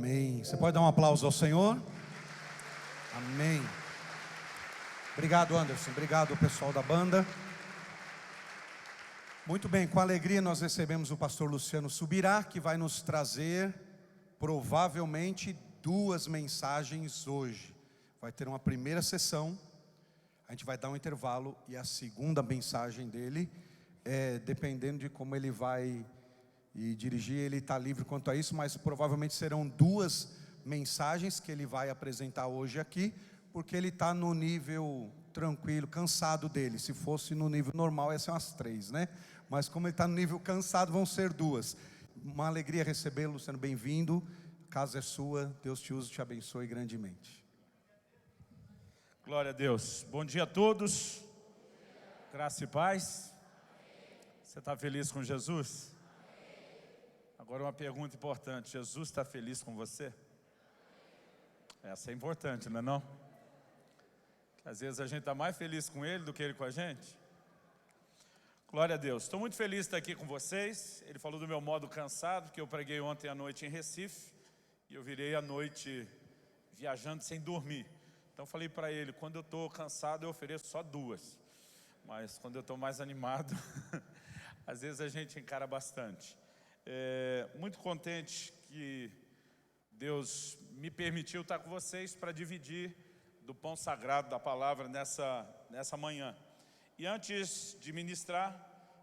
Amém. Você pode dar um aplauso ao Senhor? Amém. Obrigado, Anderson. Obrigado, pessoal da banda. Muito bem, com alegria nós recebemos o pastor Luciano Subirá, que vai nos trazer provavelmente 2 mensagens hoje. Vai ter uma primeira sessão, a gente vai dar um intervalo, e a segunda mensagem dele, dependendo de como ele vai dirigir, ele está livre quanto a isso, mas provavelmente serão 2 mensagens que ele vai apresentar hoje aqui, porque ele está no nível tranquilo, cansado dele. Se fosse no nível normal, ia ser umas 3, né? Mas como ele está no nível cansado, vão ser 2. Uma alegria recebê-lo, Luciano, bem-vindo. A casa é sua, Deus te use e te abençoe grandemente. Glória a Deus. Bom dia a todos. Graça e paz. Você está feliz com Jesus? Agora uma pergunta importante. Jesus está feliz com você? Essa é importante, não é não? Que às vezes a gente está mais feliz com Ele do que Ele com a gente. Glória a Deus. Estou muito feliz de estar aqui com vocês. Ele falou do meu modo cansado, que eu preguei ontem à noite em Recife. E eu virei à noite viajando sem dormir. Então falei para ele, quando eu estou cansado eu ofereço só 2. Mas quando eu estou mais animado, às vezes a gente encara bastante. Muito contente que Deus me permitiu estar com vocês para dividir do pão sagrado da palavra nessa manhã. E antes de ministrar,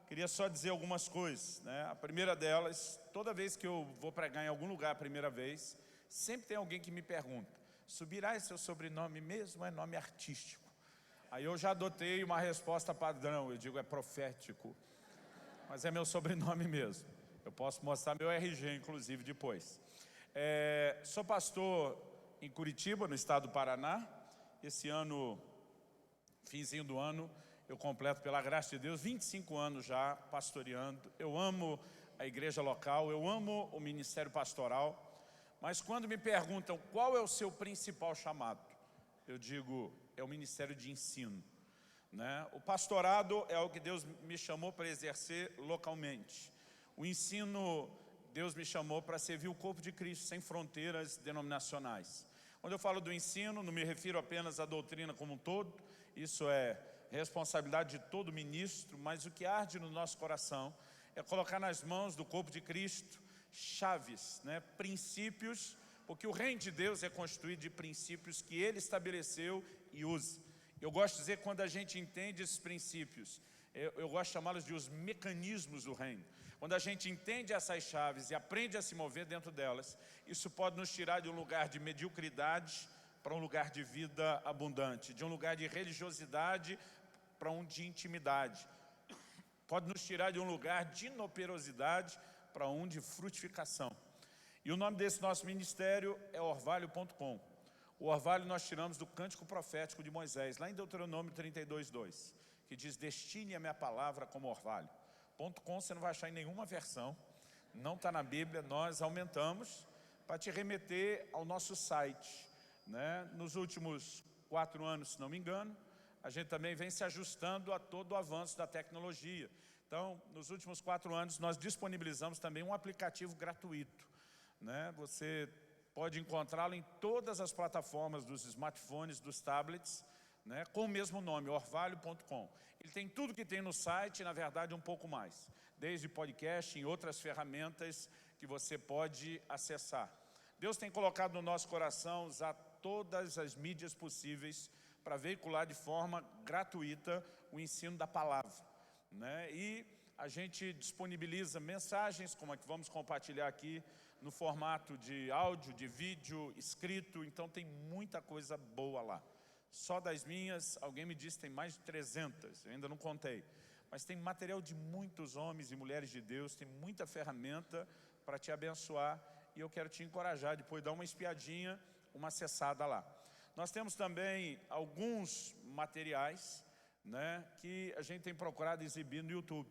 queria só dizer algumas coisas, né? A primeira delas, toda vez que eu vou pregar em algum lugar a primeira vez, sempre tem alguém que me pergunta, Subirá é seu sobrenome mesmo ou é nome artístico? Aí eu já adotei uma resposta padrão, eu digo é profético, mas é meu sobrenome mesmo. Eu posso mostrar meu RG, inclusive, depois. Sou pastor em Curitiba, no estado do Paraná. Esse ano, finzinho do ano, eu completo, pela graça de Deus, 25 anos já pastoreando. Eu amo a igreja local, eu amo o ministério pastoral. Mas quando me perguntam qual é o seu principal chamado, eu digo, é o ministério de ensino, né? O pastorado é o que Deus me chamou para exercer localmente. O ensino, Deus me chamou para servir o corpo de Cristo, sem fronteiras denominacionais. Quando eu falo do ensino, não me refiro apenas à doutrina como um todo, isso é responsabilidade de todo ministro, mas o que arde no nosso coração é colocar nas mãos do corpo de Cristo chaves, né, princípios, porque o reino de Deus é constituído de princípios que Ele estabeleceu e usa. Eu gosto de dizer que quando a gente entende esses princípios, eu gosto de chamá-los de os mecanismos do reino. Quando a gente entende essas chaves e aprende a se mover dentro delas, isso pode nos tirar de um lugar de mediocridade para um lugar de vida abundante, de um lugar de religiosidade para um de intimidade. Pode nos tirar de um lugar de inoperosidade para um de frutificação. E o nome desse nosso ministério é orvalho.com. O orvalho nós tiramos do cântico profético de Moisés, lá em Deuteronômio 32:2, que diz, destine a minha palavra como orvalho. .com você não vai achar em nenhuma versão, não está na Bíblia, nós aumentamos para te remeter ao nosso site, né? Nos últimos 4 anos, se não me engano, a gente também vem se ajustando a todo o avanço da tecnologia. Então, nos últimos 4 anos, nós disponibilizamos também um aplicativo gratuito, né? Você pode encontrá-lo em todas as plataformas dos smartphones, dos tablets, né? Com o mesmo nome, orvalho.com. Ele tem tudo que tem no site, na verdade um pouco mais, desde podcast e outras ferramentas que você pode acessar. Deus tem colocado no nosso coração usar todas as mídias possíveis para veicular de forma gratuita o ensino da palavra, né? E a gente disponibiliza mensagens como a que vamos compartilhar aqui no formato de áudio, de vídeo, escrito. Então tem muita coisa boa lá. Só das minhas, alguém me disse, tem mais de 300, eu ainda não contei. Mas tem material de muitos homens e mulheres de Deus, tem muita ferramenta para te abençoar. E eu quero te encorajar, depois dar uma espiadinha, uma acessada lá. Nós temos também alguns materiais, né, que a gente tem procurado exibir no YouTube,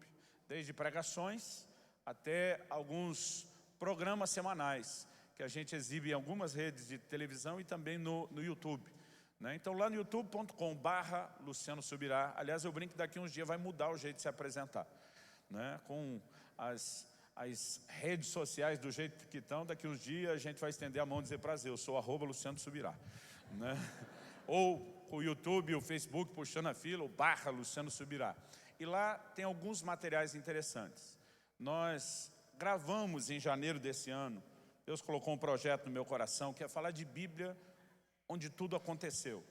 desde pregações até alguns programas semanais, que a gente exibe em algumas redes de televisão e também no YouTube, né? Então lá no youtube.com/Luciano Subirá, aliás eu brinco que daqui uns dias vai mudar o jeito de se apresentar, né? Com as as redes sociais do jeito que estão, daqui uns dias a gente vai estender a mão e dizer prazer, eu sou @Luciano Subirá, né? Ou o YouTube, o Facebook puxando a fila, o / Luciano Subirá. E lá tem alguns materiais interessantes. Nós gravamos em janeiro desse ano, Deus colocou um projeto no meu coração que é falar de Bíblia onde tudo aconteceu.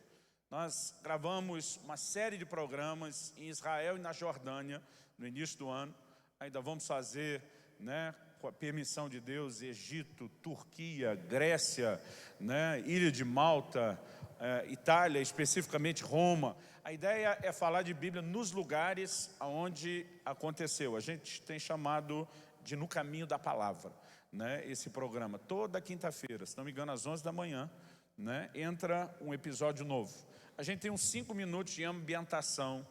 Nós gravamos uma série de programas em Israel e na Jordânia no início do ano. Ainda vamos fazer, né, com a permissão de Deus, Egito, Turquia, Grécia, né, Ilha de Malta, Itália, especificamente Roma. A ideia é falar de Bíblia nos lugares onde aconteceu. A gente tem chamado de No Caminho da Palavra, né, esse programa. Toda quinta-feira, se não me engano, às 11 da manhã, né, entra um episódio novo. A gente tem uns 5 minutos de ambientação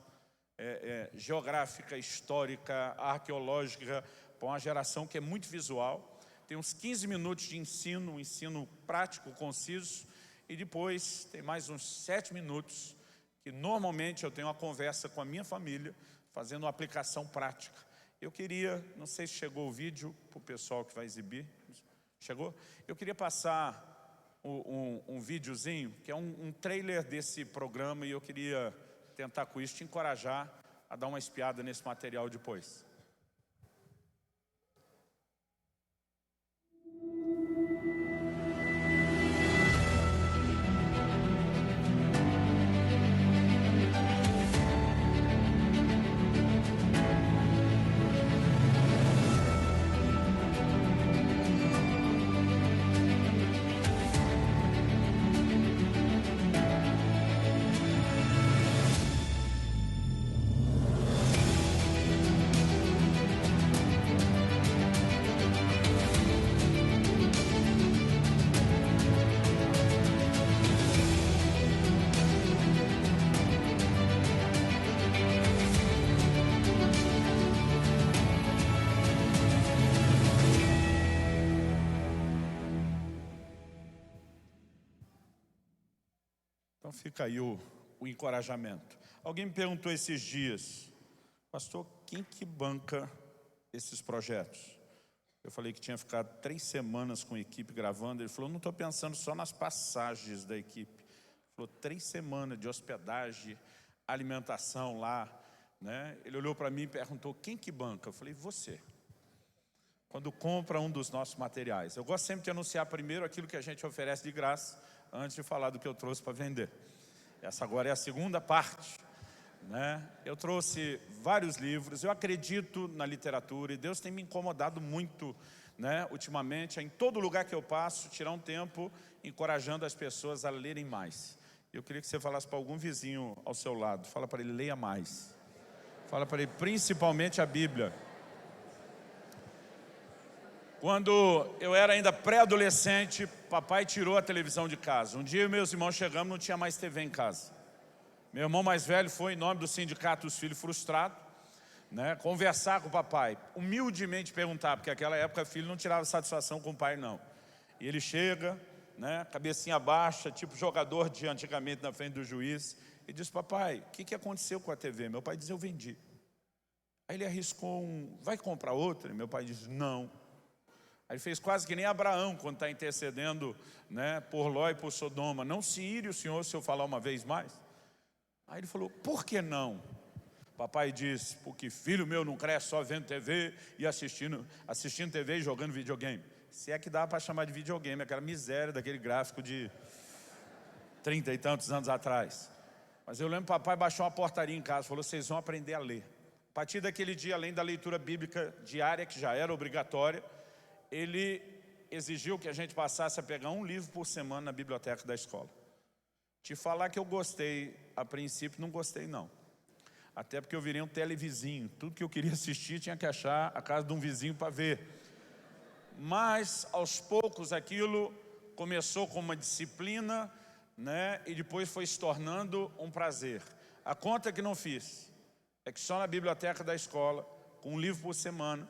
geográfica, histórica, arqueológica, para uma geração que é muito visual. Tem uns 15 minutos de ensino, um ensino prático, conciso, e depois tem mais uns 7 minutos que normalmente eu tenho uma conversa com a minha família, fazendo uma aplicação prática. Eu queria, não sei se chegou o vídeo para o pessoal que vai exibir, chegou? Eu queria passar um videozinho, que é um trailer desse programa, e eu queria tentar com isso te encorajar a dar uma espiada nesse material depois. Então fica aí o encorajamento. Alguém me perguntou esses dias, pastor, quem que banca esses projetos? Eu falei que tinha ficado 3 semanas com a equipe gravando. Ele falou, não estou pensando só nas passagens da equipe. Ele falou, 3 semanas de hospedagem, alimentação lá, né? Ele olhou para mim e perguntou, quem que banca? Eu falei, você. Quando compra um dos nossos materiais. Eu gosto sempre de anunciar primeiro aquilo que a gente oferece de graça, antes de falar do que eu trouxe para vender. Essa agora é a segunda parte, né? Eu trouxe vários livros, eu acredito na literatura, e Deus tem me incomodado muito, né, ultimamente, em todo lugar que eu passo, tirar um tempo encorajando as pessoas a lerem mais. Eu queria que você falasse para algum vizinho ao seu lado, fala para ele, leia mais. Fala para ele, principalmente a Bíblia. Quando eu era ainda pré-adolescente, papai tirou a televisão de casa. Um dia eu e meus irmãos chegamos, não tinha mais TV em casa. Meu irmão mais velho foi, em nome do sindicato dos filhos frustrados, né, conversar com o papai, humildemente perguntar, porque naquela época filho não tirava satisfação com o pai não. E ele chega, né, cabecinha baixa, tipo jogador de antigamente na frente do juiz, e diz, papai, o que aconteceu com a TV? Meu pai diz, eu vendi. Aí ele arriscou vai comprar outra? E meu pai diz, não. Aí ele fez quase que nem Abraão, quando está intercedendo, né, por Ló e por Sodoma. Não se ire o Senhor se eu falar uma vez mais. Aí ele falou, por que não? Papai disse, porque filho meu não cresce só vendo TV e assistindo TV e jogando videogame. Se é que dá para chamar de videogame, aquela miséria daquele gráfico de 30 e tantos anos atrás. Mas eu lembro que papai baixou uma portaria em casa, falou, vocês vão aprender a ler. A partir daquele dia, além da leitura bíblica diária, que já era obrigatória, ele exigiu que a gente passasse a pegar um livro por semana na biblioteca da escola. Te falar que eu gostei, a princípio não gostei não. Até porque eu virei um televizinho. Tudo que eu queria assistir tinha que achar a casa de um vizinho para ver. Mas, aos poucos, aquilo começou com uma disciplina, né, e depois foi se tornando um prazer. A conta que não fiz é que só na biblioteca da escola, com um livro por semana,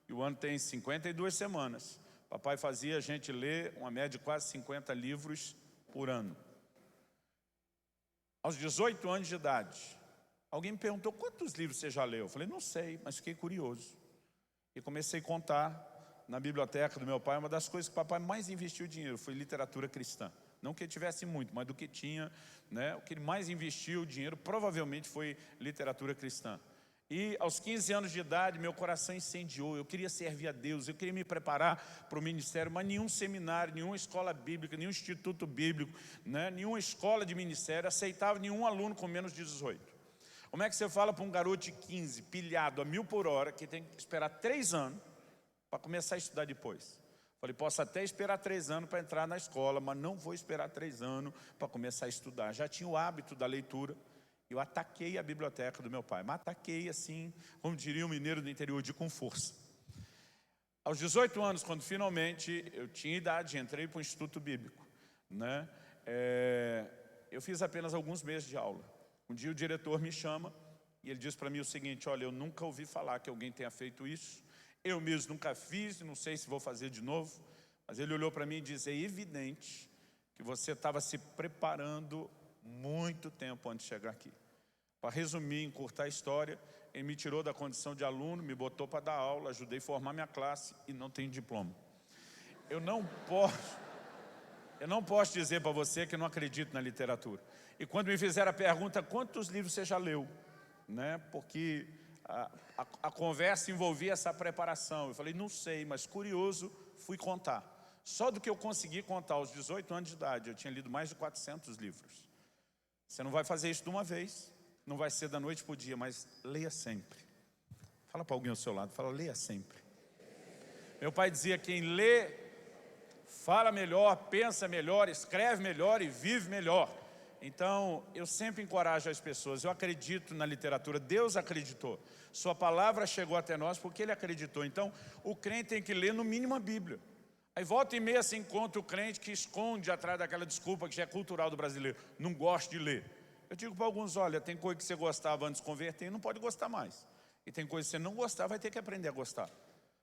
e o ano tem 52 semanas, papai fazia a gente ler uma média de quase 50 livros por ano. Aos 18 anos de idade, alguém me perguntou, quantos livros você já leu? Eu falei, não sei, mas fiquei curioso. E comecei a contar na biblioteca do meu pai, uma das coisas que o papai mais investiu dinheiro foi literatura cristã. Não que ele tivesse muito, mas do que tinha, né, o que ele mais investiu dinheiro provavelmente foi literatura cristã. E aos 15 anos de idade, meu coração incendiou, eu queria servir a Deus, eu queria me preparar para o ministério, mas nenhum seminário, nenhuma escola bíblica, nenhum instituto bíblico, né, nenhuma escola de ministério aceitava nenhum aluno com menos de 18. Como é que você fala para um garoto de 15, pilhado a 1000 por hora, que tem que esperar 3 anos para começar a estudar depois? Falei, posso até esperar 3 anos para entrar na escola, mas não vou esperar 3 anos para começar a estudar. Já tinha o hábito da leitura. Eu ataquei a biblioteca do meu pai, mas ataquei assim, como diria um mineiro do interior, com força. Aos 18 anos, quando finalmente eu tinha idade, entrei para o Instituto Bíblico, né? Eu fiz apenas alguns meses de aula. Um dia o diretor me chama e ele diz para mim o seguinte, olha, eu nunca ouvi falar que alguém tenha feito isso, eu mesmo nunca fiz, não sei se vou fazer de novo, mas ele olhou para mim e disse, é evidente que você estava se preparando muito tempo antes de chegar aqui. Para resumir, encurtar a história, ele me tirou da condição de aluno, me botou para dar aula, ajudei a formar minha classe e não tenho diploma. Eu não posso dizer para você que eu não acredito na literatura. E quando me fizeram a pergunta, quantos livros você já leu? Né? Porque a conversa envolvia essa preparação. Eu falei, não sei, mas curioso, fui contar. Só do que eu consegui contar aos 18 anos de idade, eu tinha lido mais de 400 livros. Você não vai fazer isso de uma vez, não vai ser da noite para o dia, mas leia sempre. Fala para alguém ao seu lado, fala, leia sempre. Meu pai dizia, quem lê, fala melhor, pensa melhor, escreve melhor e vive melhor. Então, eu sempre encorajo as pessoas, eu acredito na literatura, Deus acreditou. Sua palavra chegou até nós porque Ele acreditou. Então, o crente tem que ler no mínimo a Bíblia. Aí volta e meia se encontra o crente que esconde atrás daquela desculpa que já é cultural do brasileiro, não gosta de ler. Eu digo para alguns, olha, tem coisa que você gostava antes de converter e não pode gostar mais. E tem coisa que você não gostar, vai ter que aprender a gostar.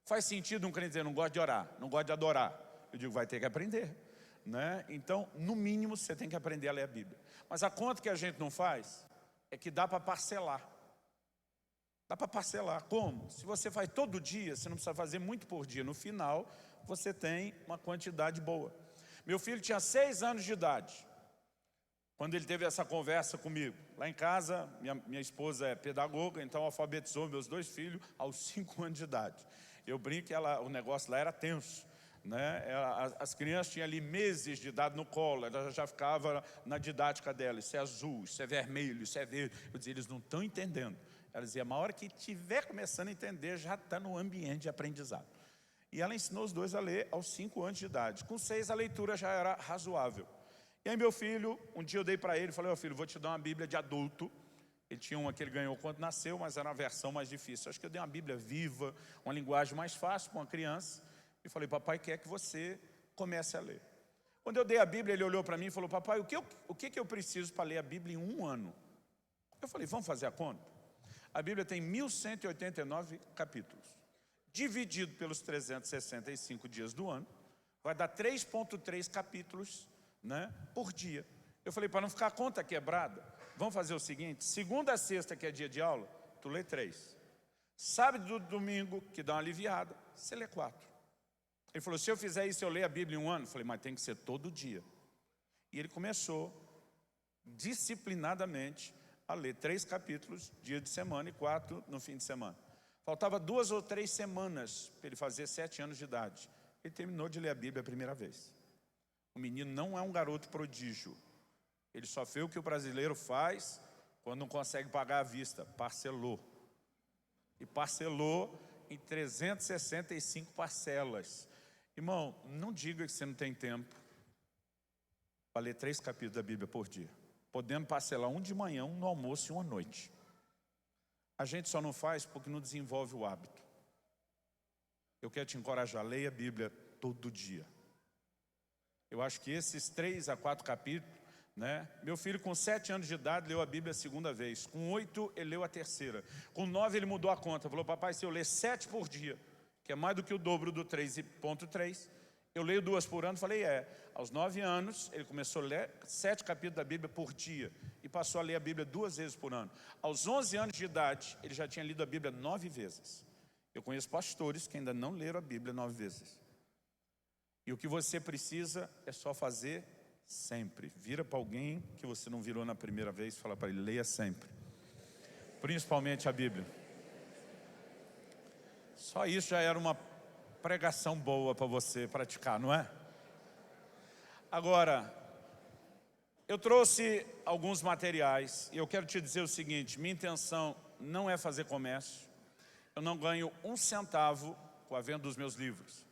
Faz sentido um crente dizer, não gosta de orar, não gosta de adorar. Eu digo, vai ter que aprender. Né? Então, no mínimo, você tem que aprender a ler a Bíblia. Mas a conta que a gente não faz é que dá para parcelar. Dá para parcelar. Como? Se você faz todo dia, você não precisa fazer muito por dia. No final, você tem uma quantidade boa. Meu filho tinha 6 anos de idade, quando ele teve essa conversa comigo. Lá em casa, minha esposa é pedagoga, então alfabetizou meus 2 filhos aos 5 anos de idade. Eu brinco que o negócio lá era tenso. Né? As crianças tinham ali meses de idade no colo, ela já ficava na didática dela, isso é azul, isso é vermelho, isso é verde. Eu dizia, eles não estão entendendo. Ela dizia, mas a hora que estiver começando a entender, já está no ambiente de aprendizado. E ela ensinou os 2 a ler aos 5 anos de idade. Com 6 a leitura já era razoável. E aí meu filho, um dia eu dei para ele, falei, filho, vou te dar uma Bíblia de adulto. Ele tinha uma que ele ganhou quando nasceu, mas era uma versão mais difícil. Acho que eu dei uma Bíblia viva, uma linguagem mais fácil para uma criança. E falei, papai quer que você comece a ler. Quando eu dei a Bíblia, ele olhou para mim e falou, papai, o que eu preciso para ler a Bíblia em 1 ano? Eu falei, vamos fazer a conta? A Bíblia tem 1189 capítulos. Dividido pelos 365 dias do ano, vai dar 3,3 capítulos, né, por dia. Eu falei, para não ficar a conta quebrada, vamos fazer o seguinte, segunda a sexta, que é dia de aula, tu lê 3. Sábado e domingo, que dá uma aliviada, você lê 4. Ele falou, se eu fizer isso, eu leio a Bíblia em 1 ano? Eu falei, mas tem que ser todo dia. E ele começou, disciplinadamente, a ler 3 capítulos, dia de semana, e 4 no fim de semana. Faltava 2 ou 3 semanas para ele fazer 7 anos de idade. Ele terminou de ler a Bíblia a primeira vez. O menino não é um garoto prodígio. Ele só fez o que o brasileiro faz quando não consegue pagar à vista. Parcelou. E parcelou em 365 parcelas. Irmão, não diga que você não tem tempo para ler 3 capítulos da Bíblia por dia. Podendo parcelar um de manhã, um no almoço e um à noite. A gente só não faz porque não desenvolve o hábito. Eu quero te encorajar, leia a Bíblia todo dia. Eu acho que esses 3 a 4 capítulos, né? Meu filho com 7 anos de idade leu a Bíblia a segunda vez. Com 8 ele leu a terceira. Com 9 ele mudou a conta. Falou, papai, se eu ler 7 por dia, que é mais do que o dobro do 3,3, eu leio 2 por ano. Falei, aos 9 anos ele começou a ler 7 capítulos da Bíblia por dia. E passou a ler a Bíblia 2 vezes por ano. Aos 11 anos de idade, ele já tinha lido a Bíblia 9 vezes. Eu conheço pastores que ainda não leram a Bíblia 9 vezes. E o que você precisa é só fazer sempre. Vira para alguém que você não virou na primeira vez e fala para ele, leia sempre. Principalmente a Bíblia. Só isso já era uma pregação boa para você praticar, não é? Agora, eu trouxe alguns materiais e eu quero te dizer o seguinte, minha intenção não é fazer comércio. Eu não ganho um centavo com a venda dos meus livros.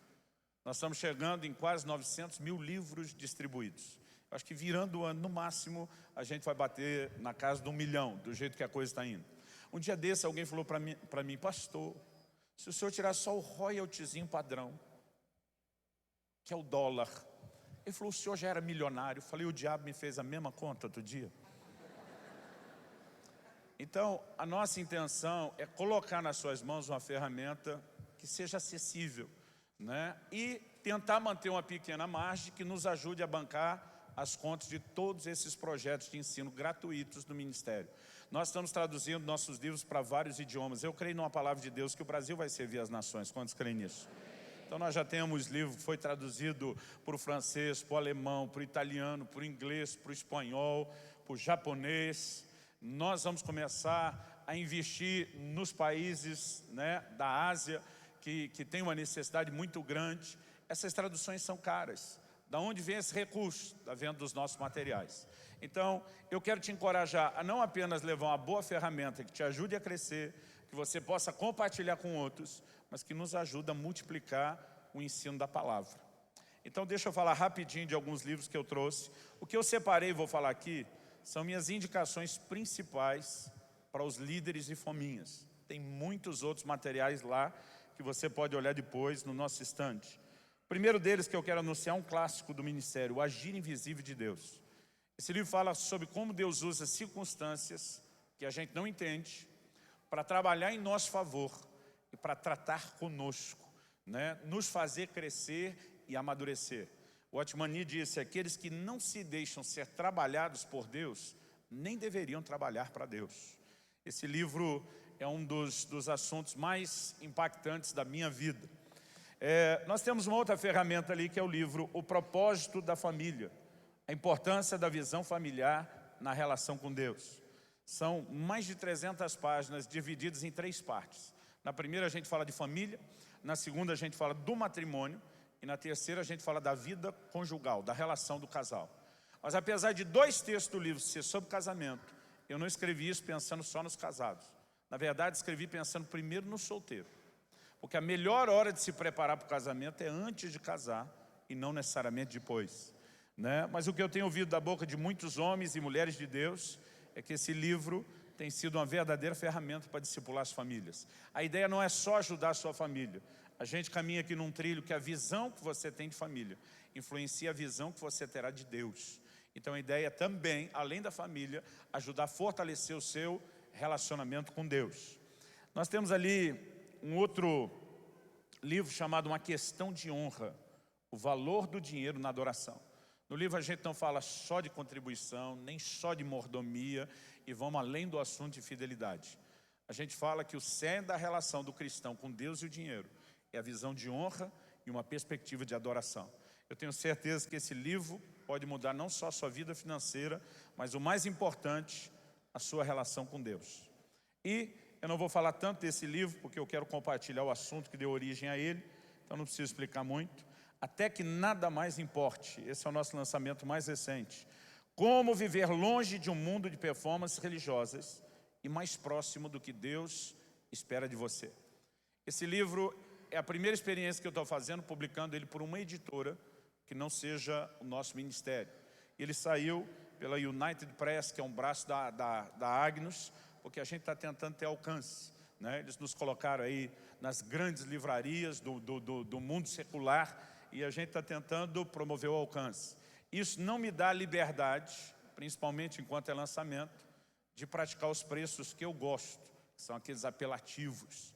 Nós estamos chegando em quase 900 mil livros distribuídos. Acho que virando o ano, no máximo, a gente vai bater na casa de 1 milhão, do jeito que a coisa está indo. Um dia desse, alguém falou para mim, pastor, se o senhor tirar só o royaltyzinho padrão, que é o dólar. Ele falou, o senhor já era milionário. Eu falei, o diabo me fez a mesma conta outro dia. Então, a nossa intenção é colocar nas suas mãos uma ferramenta que seja acessível, né? E tentar manter uma pequena margem que nos ajude a bancar as contas de todos esses projetos de ensino gratuitos do Ministério. Nós estamos traduzindo nossos livros para vários idiomas. Eu creio numa palavra de Deus que o Brasil vai servir as nações. Quantos creem nisso? Então nós já temos livro que foi traduzido para o francês, para o alemão, para o italiano, para o inglês, para o espanhol, para o japonês. Nós vamos começar a investir nos países, né, da Ásia, que tem uma necessidade muito grande. Essas traduções são caras. Da onde vem esse recurso? Da venda dos nossos materiais. Então, eu quero te encorajar a não apenas levar uma boa ferramenta que te ajude a crescer, que você possa compartilhar com outros, mas que nos ajude a multiplicar o ensino da palavra. Então, deixa eu falar rapidinho de alguns livros que eu trouxe. O que eu separei e vou falar aqui são minhas indicações principais para os líderes e fominhas. Tem muitos outros materiais lá que você pode olhar depois no nosso estande. O primeiro deles que eu quero anunciar é um clássico do ministério, O Agir Invisível de Deus. Esse livro fala sobre como Deus usa circunstâncias que a gente não entende para trabalhar em nosso favor e para tratar conosco, né? Nos fazer crescer e amadurecer. O Otmani disse, aqueles que não se deixam ser trabalhados por Deus, nem deveriam trabalhar para Deus. Esse livro é um dos assuntos mais impactantes da minha vida. Nós temos uma outra ferramenta ali que é o livro O Propósito da Família. A importância da visão familiar na relação com Deus. São mais de 300 páginas divididas em 3 partes. Na primeira a gente fala de família, na segunda a gente fala do matrimônio e na terceira a gente fala da vida conjugal, da relação do casal. Mas apesar de 2 terços do livro ser sobre casamento, eu não escrevi isso pensando só nos casados. Na verdade, escrevi pensando primeiro no solteiro. Porque a melhor hora de se preparar para o casamento é antes de casar e não necessariamente depois, né? Mas o que eu tenho ouvido da boca de muitos homens e mulheres de Deus é que esse livro tem sido uma verdadeira ferramenta para discipular as famílias. A ideia não é só ajudar a sua família. A gente caminha aqui num trilho que a visão que você tem de família influencia a visão que você terá de Deus. Então a ideia é também, além da família, ajudar a fortalecer o seu relacionamento com Deus. Nós temos ali um outro livro chamado Uma Questão de Honra, o valor do dinheiro na adoração. No livro a gente não fala só de contribuição, nem só de mordomia, e vamos além do assunto de fidelidade. A gente fala que o cerne da relação do cristão com Deus e o dinheiro é a visão de honra e uma perspectiva de adoração. Eu tenho certeza que esse livro pode mudar não só a sua vida financeira, mas o mais importante, a sua relação com Deus. E eu não vou falar tanto desse livro, porque eu quero compartilhar o assunto que deu origem a ele, então não preciso explicar muito. Até que nada mais importe, esse é o nosso lançamento mais recente. Como viver longe de um mundo de performances religiosas e mais próximo do que Deus espera de você. Esse livro é a primeira experiência que eu estou fazendo, publicando ele por uma editora que não seja o nosso ministério. Ele saiu pela United Press, que é um braço da Agnus, porque a gente está tentando ter alcance, né? Eles nos colocaram aí nas grandes livrarias do mundo secular e a gente está tentando promover o alcance. Isso não me dá liberdade, principalmente enquanto é lançamento, de praticar os preços que eu gosto, que são aqueles apelativos.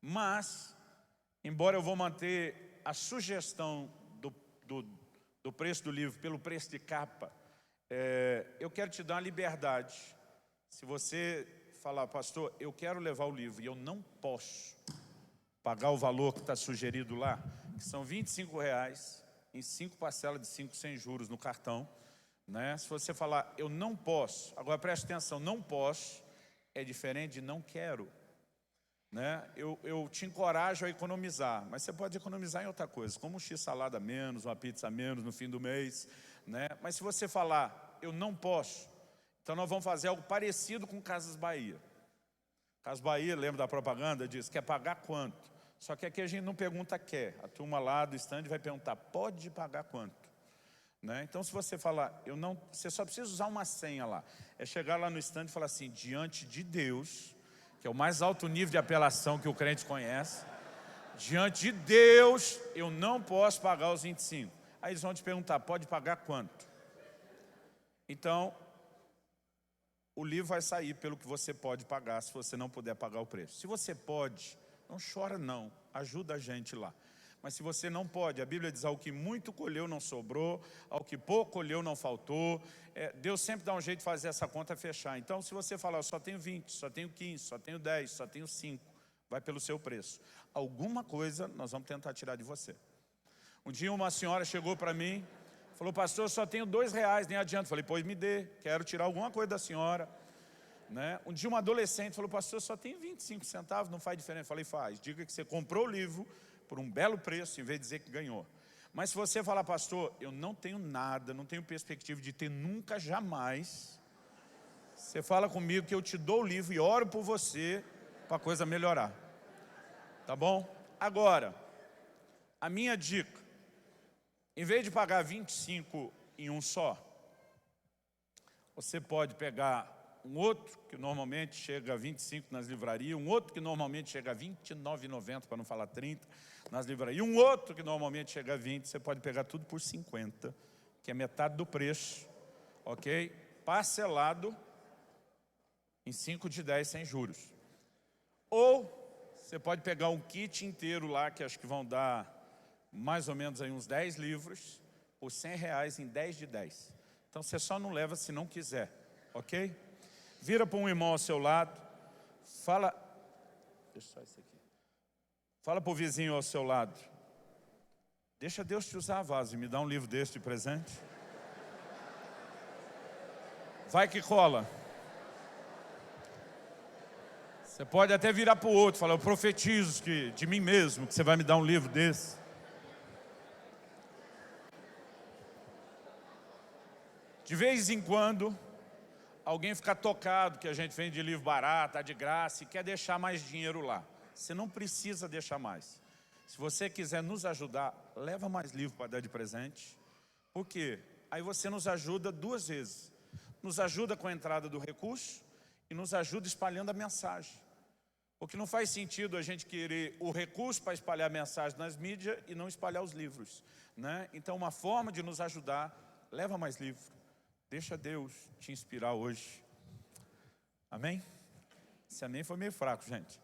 Mas, embora eu vou manter a sugestão do preço do livro pelo preço de capa, eu quero te dar uma liberdade. Se você falar, pastor, eu quero levar o livro e eu não posso, pagar o valor que está sugerido lá, que são R$25, em 5 parcelas de 5 sem juros no cartão, né? Se você falar, eu não posso, agora preste atenção, não posso, é diferente de não quero. Né? Eu te encorajo a economizar, mas você pode economizar em outra coisa, como um x-salada a menos, uma pizza a menos no fim do mês, né? Mas se você falar, eu não posso, então nós vamos fazer algo parecido com Casas Bahia. Casas Bahia, lembra da propaganda? Diz, quer pagar quanto? Só que aqui a gente não pergunta quer, a turma lá do stand vai perguntar, pode pagar quanto? Né? Então se você falar, eu não, você só precisa usar uma senha lá, é chegar lá no stand e falar assim, diante de Deus, que é o mais alto nível de apelação que o crente conhece, diante de Deus, eu não posso pagar os 25. Aí eles vão te perguntar, pode pagar quanto? Então, o livro vai sair pelo que você pode pagar, se você não puder pagar o preço. Se você pode, não chora não, ajuda a gente lá. Mas se você não pode, a Bíblia diz, ao que muito colheu não sobrou, ao que pouco colheu não faltou. Deus sempre dá um jeito de fazer essa conta fechar. Então se você falar, eu só tenho 20, só tenho 15, só tenho 10, só tenho 5, vai pelo seu preço. Alguma coisa nós vamos tentar tirar de você. Um dia uma senhora chegou para mim, falou, pastor, eu só tenho R$2, nem adianta. Falei, pois me dê, quero tirar alguma coisa da senhora. Né? Um dia uma adolescente falou, pastor, eu só tenho 25 centavos, não faz diferença. Falei, faz, diga que você comprou o livro por um belo preço, em vez de dizer que ganhou. Mas se você falar, pastor, eu não tenho nada, não tenho perspectiva de ter nunca, jamais, você fala comigo que eu te dou o livro e oro por você para a coisa melhorar. Tá bom? Agora, a minha dica, em vez de pagar 25 em um só, você pode pegar um outro que normalmente chega a 25 nas livrarias, um outro que normalmente chega a R$ 29,90, para não falar 30, nas livrarias, e um outro que normalmente chega a 20, você pode pegar tudo por 50, que é metade do preço, ok? Parcelado em 5 de 10 sem juros. Ou você pode pegar um kit inteiro lá, que acho que vão dar mais ou menos aí uns 10 livros, por R$100 em 10 de 10. Então você só não leva se não quiser, ok? Vira para um irmão ao seu lado, fala, deixa só isso aqui. Fala para o vizinho ao seu lado, deixa Deus te usar, vaso, e me dá um livro desse de presente. Vai que cola. Você pode até virar para o outro, falar, eu profetizo de mim mesmo, que você vai me dar um livro desse. De vez em quando, alguém fica tocado que a gente vende livro barato, está de graça e quer deixar mais dinheiro lá. Você não precisa deixar mais. Se você quiser nos ajudar, leva mais livro para dar de presente. Por quê? Aí você nos ajuda 2 vezes. Nos ajuda com a entrada do recurso e nos ajuda espalhando a mensagem. Porque não faz sentido a gente querer o recurso para espalhar a mensagem nas mídias e não espalhar os livros, né? Então uma forma de nos ajudar, leva mais livro. Deixa Deus te inspirar hoje. Amém? Esse amém foi meio fraco, gente.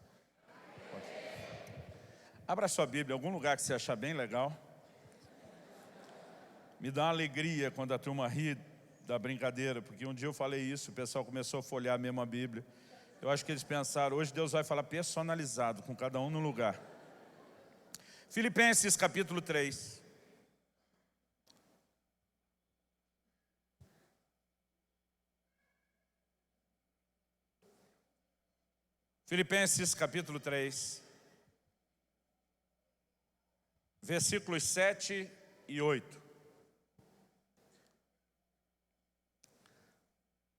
Abra sua Bíblia em algum lugar que você achar bem legal. Me dá uma alegria quando a turma ri da brincadeira, porque um dia eu falei isso, o pessoal começou a folhear mesmo a Bíblia. Eu acho que eles pensaram, hoje Deus vai falar personalizado, com cada um no lugar. Filipenses capítulo 3. Filipenses capítulo 3, versículos 7 e 8.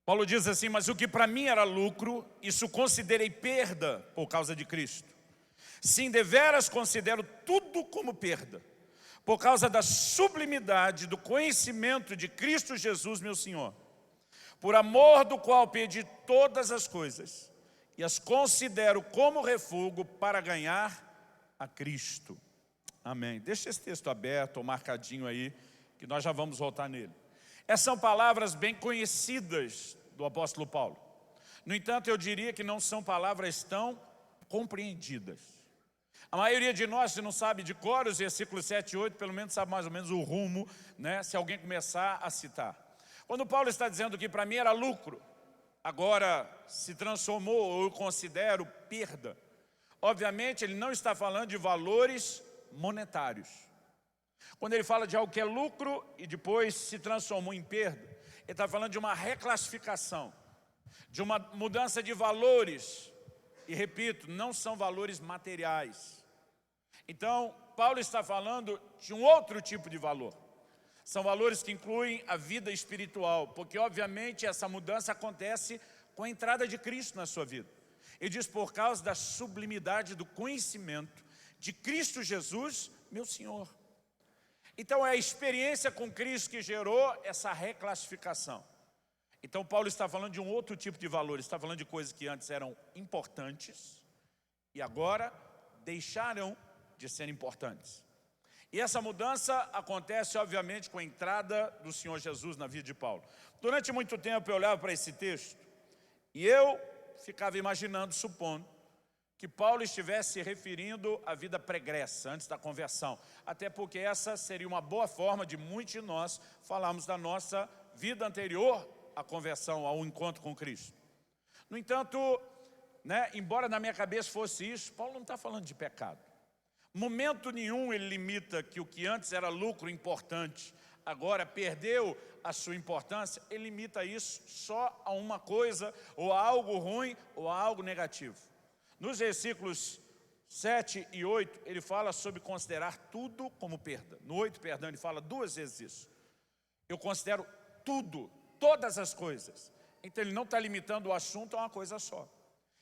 Paulo diz assim, mas o que para mim era lucro, isso considerei perda por causa de Cristo. Sim, deveras considero tudo como perda, por causa da sublimidade do conhecimento de Cristo Jesus, meu Senhor, por amor do qual perdi todas as coisas, e as considero como refúgio para ganhar a Cristo. Amém. Deixa esse texto aberto ou marcadinho aí, que nós já vamos voltar nele. Essas são palavras bem conhecidas do apóstolo Paulo. No entanto, eu diria que não são palavras tão compreendidas. A maioria de nós, se não sabe de cor os versículos 7 e 8, pelo menos sabe mais ou menos o rumo, né, se alguém começar a citar. Quando Paulo está dizendo que para mim era lucro, agora se transformou, ou eu considero perda. Obviamente, ele não está falando de valores monetários. Quando ele fala de algo que é lucro e depois se transformou em perda, ele está falando de uma reclassificação, de uma mudança de valores. E repito, não são valores materiais. Então, Paulo está falando de um outro tipo de valor. São valores que incluem a vida espiritual, porque obviamente essa mudança acontece com a entrada de Cristo na sua vida. Ele diz, por causa da sublimidade do conhecimento de Cristo Jesus, meu Senhor. Então é a experiência com Cristo que gerou essa reclassificação. Então Paulo está falando de um outro tipo de valor, está falando de coisas que antes eram importantes e agora deixaram de ser importantes. E essa mudança acontece obviamente com a entrada do Senhor Jesus na vida de Paulo. Durante muito tempo eu olhava para esse texto e eu ficava imaginando, supondo, que Paulo estivesse se referindo à vida pregressa, antes da conversão. Até porque essa seria uma boa forma de muitos de nós falarmos da nossa vida anterior à conversão, ao encontro com Cristo. No entanto, embora na minha cabeça fosse isso, Paulo não está falando de pecado. Momento nenhum ele limita que o que antes era lucro importante, agora perdeu a sua importância, ele limita isso só a uma coisa, ou a algo ruim, ou a algo negativo. Nos versículos 7 e 8, ele fala sobre considerar tudo como perda. No 8, perdão, ele fala 2 vezes isso. Eu considero tudo, todas as coisas. Então ele não está limitando o assunto a uma coisa só.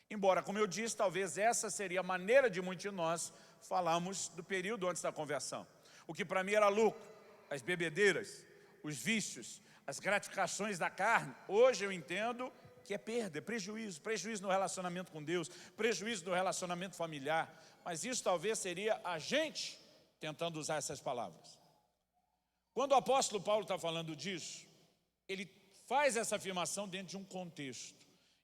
Embora, como eu disse, talvez essa seria a maneira de muitos de nós falarmos do período antes da conversão. O que para mim era lucro, as bebedeiras, os vícios, as gratificações da carne, hoje eu entendo que é perda, é prejuízo, prejuízo no relacionamento com Deus, prejuízo no relacionamento familiar, mas isso talvez seria a gente tentando usar essas palavras. Quando o apóstolo Paulo está falando disso, ele faz essa afirmação dentro de um contexto.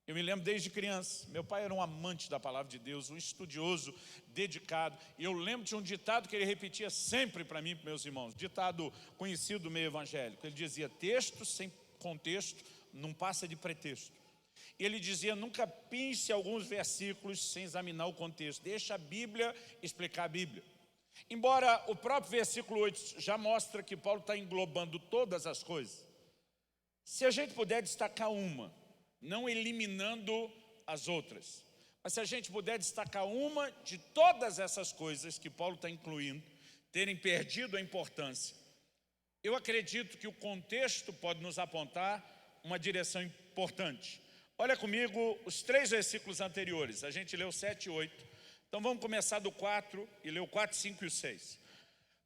Eu me lembro desde criança, meu pai era um amante da palavra de Deus, um estudioso, dedicado, e eu lembro de um ditado que ele repetia sempre para mim e para meus irmãos, ditado conhecido do meio evangélico. Ele dizia, texto sem contexto não passa de pretexto. E ele dizia, nunca pense alguns versículos sem examinar o contexto. Deixa a Bíblia explicar a Bíblia. Embora o próprio versículo 8 já mostra que Paulo está englobando todas as coisas. Se a gente puder destacar uma, não eliminando as outras, mas se a gente puder destacar uma de todas essas coisas que Paulo está incluindo, terem perdido a importância, eu acredito que o contexto pode nos apontar uma direção importante. Olha comigo os 3 versículos anteriores, a gente leu 7 e 8, então vamos começar do 4 e ler o 4, 5 e o 6.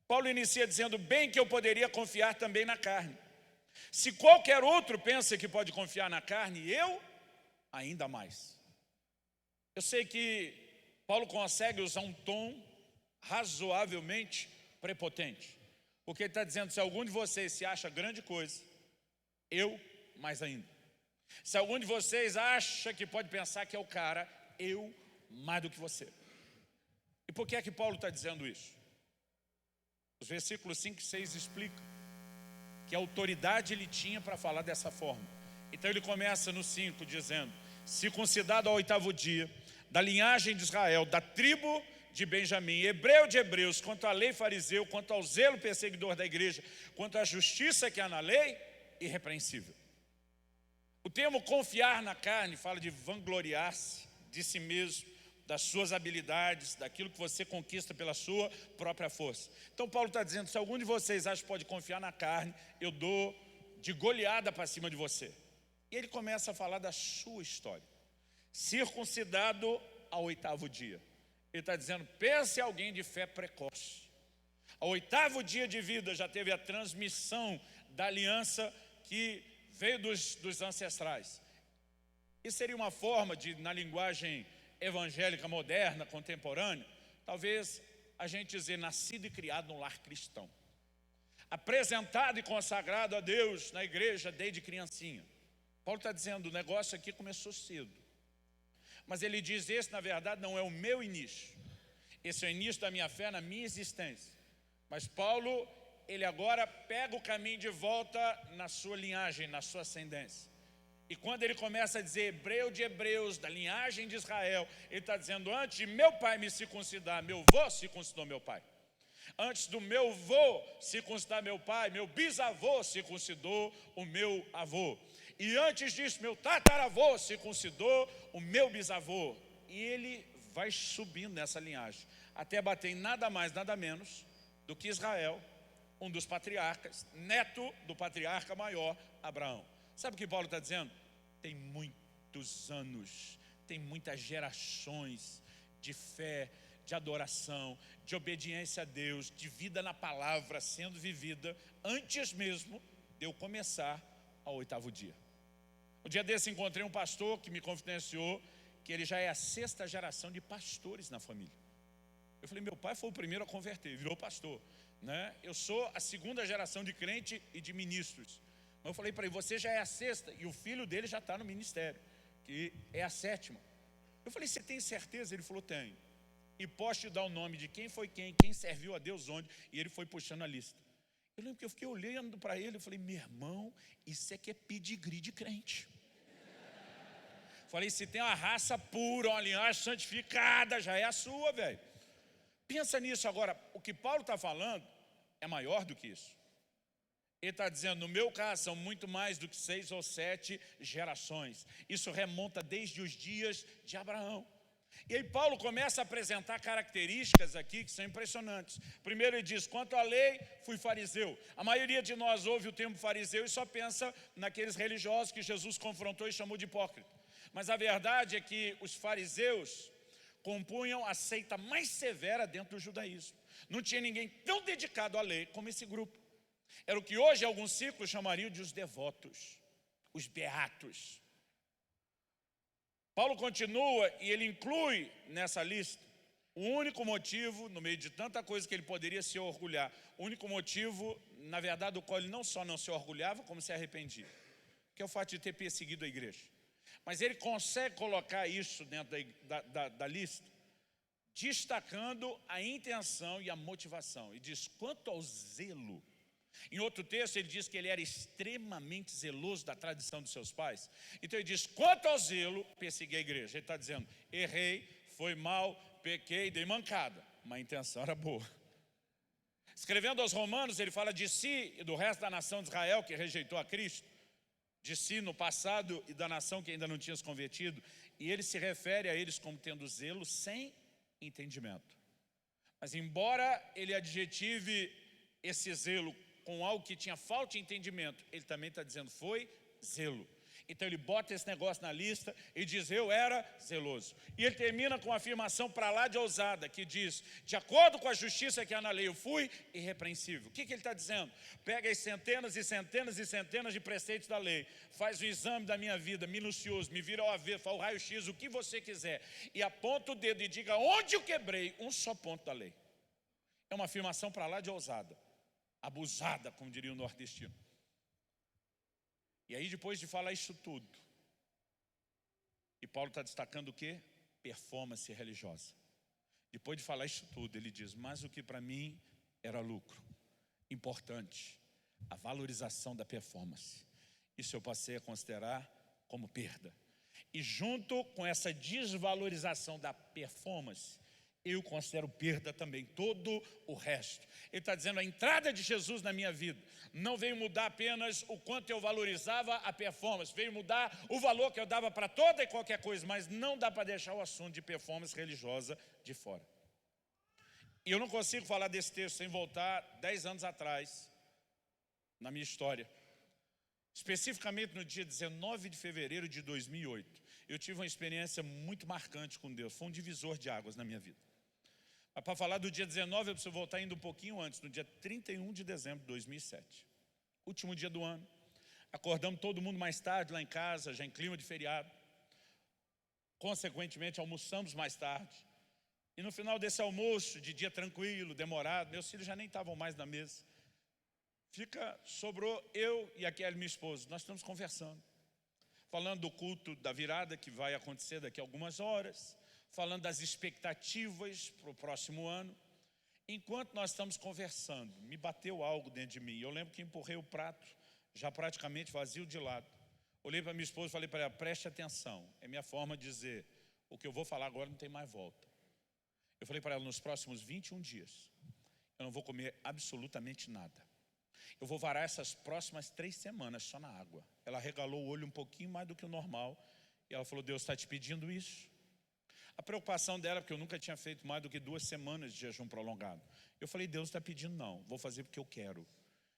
Paulo inicia dizendo, bem que eu poderia confiar também na carne. Se qualquer outro pensa que pode confiar na carne, eu ainda mais. Eu sei que Paulo consegue usar um tom razoavelmente prepotente, porque ele está dizendo, se algum de vocês se acha grande coisa, eu mais ainda. Se algum de vocês acha que pode pensar que é o cara, eu mais do que você. E por que é que Paulo está dizendo isso? Os versículos 5 e 6 explicam que autoridade ele tinha para falar dessa forma. Então ele começa no 5 dizendo, circuncidado ao 8º dia, da linhagem de Israel, da tribo de Benjamim, hebreu de hebreus, quanto à lei fariseu, quanto ao zelo perseguidor da igreja, quanto à justiça que há na lei, irrepreensível. O termo confiar na carne fala de vangloriar-se de si mesmo, das suas habilidades, daquilo que você conquista pela sua própria força. Então Paulo está dizendo, se algum de vocês acha que pode confiar na carne, eu dou de goleada para cima de você. E ele começa a falar da sua história. Circuncidado ao 8º dia. Ele está dizendo, pense em alguém de fé precoce. Ao 8º dia de vida já teve a transmissão da aliança que veio dos ancestrais. Isso seria uma forma de, na linguagem evangélica moderna, contemporânea, talvez a gente dizer nascido e criado num lar cristão. Apresentado e consagrado a Deus na igreja desde criancinha. Paulo está dizendo, o negócio aqui começou cedo. Mas ele diz, esse na verdade não é o meu início. Esse é o início da minha fé na minha existência. Mas Paulo, ele agora pega o caminho de volta na sua linhagem, na sua ascendência. E quando ele começa a dizer hebreu de hebreus, da linhagem de Israel, ele está dizendo, antes de meu pai me circuncidar, meu avô circuncidou meu pai. Antes do meu avô circuncidar meu pai, meu bisavô circuncidou o meu avô. E antes disso, meu tataravô circuncidou o meu bisavô. E ele vai subindo nessa linhagem, até bater em nada mais, nada menos do que Israel, um dos patriarcas, neto do patriarca maior, Abraão. Sabe o que Paulo está dizendo? Tem muitos anos, tem muitas gerações de fé, de adoração, de obediência a Deus, de vida na palavra sendo vivida antes mesmo de eu começar ao 8º dia. Um dia desse encontrei um pastor que me confidenciou que ele já é a 6ª geração de pastores na família. Eu falei, meu pai foi o primeiro a converter, virou pastor, né? Eu sou a 2ª geração de crente e de ministros. Mas eu falei para ele, você já é a 6ª e o filho dele já está no ministério, que é a 7ª. Eu falei, você tem certeza? Ele falou, tenho. E posso te dar o nome de quem foi quem serviu a Deus onde, e ele foi puxando a lista. Eu lembro que eu fiquei olhando para ele, eu falei, meu irmão, isso é que é pedigree de crente. Falei, se tem uma raça pura, uma linhagem santificada, já é a sua, velho. Pensa nisso agora, o que Paulo está falando é maior do que isso. Ele está dizendo, no meu caso, são muito mais do que 6 ou 7 gerações. Isso remonta desde os dias de Abraão. E aí Paulo começa a apresentar características aqui que são impressionantes. Primeiro ele diz, quanto à lei, fui fariseu. A maioria de nós ouve o termo fariseu e só pensa naqueles religiosos que Jesus confrontou e chamou de hipócrita. Mas a verdade é que os fariseus compunham a seita mais severa dentro do judaísmo. Não tinha ninguém tão dedicado à lei como esse grupo. Era o que hoje alguns círculos chamariam de os devotos, os beatos. Paulo continua e ele inclui nessa lista o único motivo, no meio de tanta coisa que ele poderia se orgulhar, o único motivo, na verdade, do qual ele não só não se orgulhava, como se arrependia, que é o fato de ter perseguido a igreja. Mas ele consegue colocar isso dentro da lista, destacando a intenção e a motivação. E diz, quanto ao zelo, em outro texto ele diz que ele era extremamente zeloso da tradição dos seus pais. Então ele diz, quanto ao zelo, persegui a igreja. Ele está dizendo, errei, foi mal, pequei, dei mancada, mas a intenção era boa. Escrevendo aos Romanos, ele fala de si e do resto da nação de Israel que rejeitou a Cristo, de si no passado e da nação que ainda não tinha se convertido, e ele se refere a eles como tendo zelo sem entendimento. Mas embora ele adjetive esse zelo com algo que tinha falta de entendimento, ele também está dizendo, foi zelo. Então ele bota esse negócio na lista e diz, eu era zeloso. E ele termina com uma afirmação para lá de ousada, que diz, de acordo com a justiça que há na lei, eu fui irrepreensível. O que ele está dizendo? Pega as centenas e centenas e centenas de preceitos da lei, faz um exame da minha vida, minucioso, me vira ao avesso, faz o raio-x, o que você quiser, e aponta o dedo e diga onde eu quebrei um só ponto da lei. É uma afirmação para lá de ousada, abusada, como diria o nordestino. E aí depois de falar isso tudo, e Paulo está destacando o quê? Performance religiosa. Depois de falar isso tudo, ele diz, mas o que para mim era lucro, importante, a valorização da performance. Isso eu passei a considerar como perda. E junto com essa desvalorização da performance, eu considero perda também todo o resto. Ele está dizendo, a entrada de Jesus na minha vida não veio mudar apenas o quanto eu valorizava a performance, veio mudar o valor que eu dava para toda e qualquer coisa, mas não dá para deixar o assunto de performance religiosa de fora. E eu não consigo falar desse texto sem voltar 10 anos atrás, na minha história. Especificamente no dia 19 de fevereiro de 2008, eu tive uma experiência muito marcante com Deus, foi um divisor de águas na minha vida. Mas para falar do dia 19, eu preciso voltar ainda um pouquinho antes, no dia 31 de dezembro de 2007. Último dia do ano. Acordamos todo mundo mais tarde lá em casa, já em clima de feriado. Consequentemente, almoçamos mais tarde. E no final desse almoço, de dia tranquilo, demorado, meus filhos já nem estavam mais na mesa. Sobrou eu e a Kelly, minha esposa. Nós estamos conversando. Falando do culto da virada que vai acontecer daqui a algumas horas. Falando das expectativas para o próximo ano. Enquanto nós estamos conversando, me bateu algo dentro de mim. Eu lembro que empurrei o prato, já praticamente vazio de lado. Olhei para minha esposa e falei para ela, preste atenção. É minha forma de dizer, o que eu vou falar agora não tem mais volta. Eu falei para ela, nos próximos 21 dias, eu não vou comer absolutamente nada. Eu vou varar essas próximas 3 semanas só na água. Ela regalou o olho um pouquinho mais do que o normal. E ela falou, Deus está te pedindo isso? A preocupação dela, porque eu nunca tinha feito mais do que 2 semanas de jejum prolongado. Eu falei, Deus está pedindo não, vou fazer porque eu quero.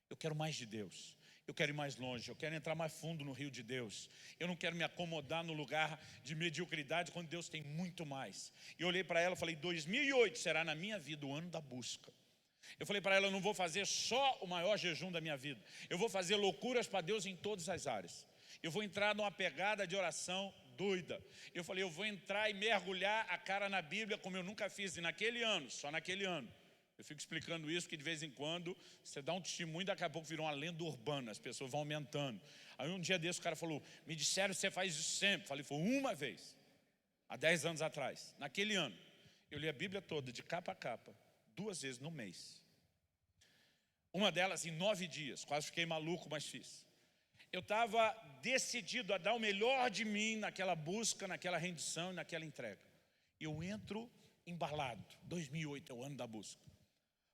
Eu quero mais de Deus. Eu quero ir mais longe, eu quero entrar mais fundo no rio de Deus. Eu não quero me acomodar no lugar de mediocridade quando Deus tem muito mais. E eu olhei para ela e falei, 2008 será na minha vida o ano da busca. Eu falei para ela, eu não vou fazer só o maior jejum da minha vida. Eu vou fazer loucuras para Deus em todas as áreas. Eu vou entrar numa pegada de oração doida. Eu falei, eu vou entrar e mergulhar a cara na Bíblia como eu nunca fiz. E naquele ano, só naquele ano. Eu fico explicando isso, que de vez em quando você dá um testemunho e daqui a pouco virou uma lenda urbana, as pessoas vão aumentando. Aí um dia desse o cara falou, me disseram que você faz isso sempre. Falei, foi uma vez, há 10 anos atrás. Naquele ano, eu li a Bíblia toda, de capa a capa, 2 vezes no mês. Uma delas em 9 dias, quase fiquei maluco, mas fiz. Eu estava decidido a dar o melhor de mim naquela busca, naquela rendição e naquela entrega. Eu entro embalado, 2008 é o ano da busca.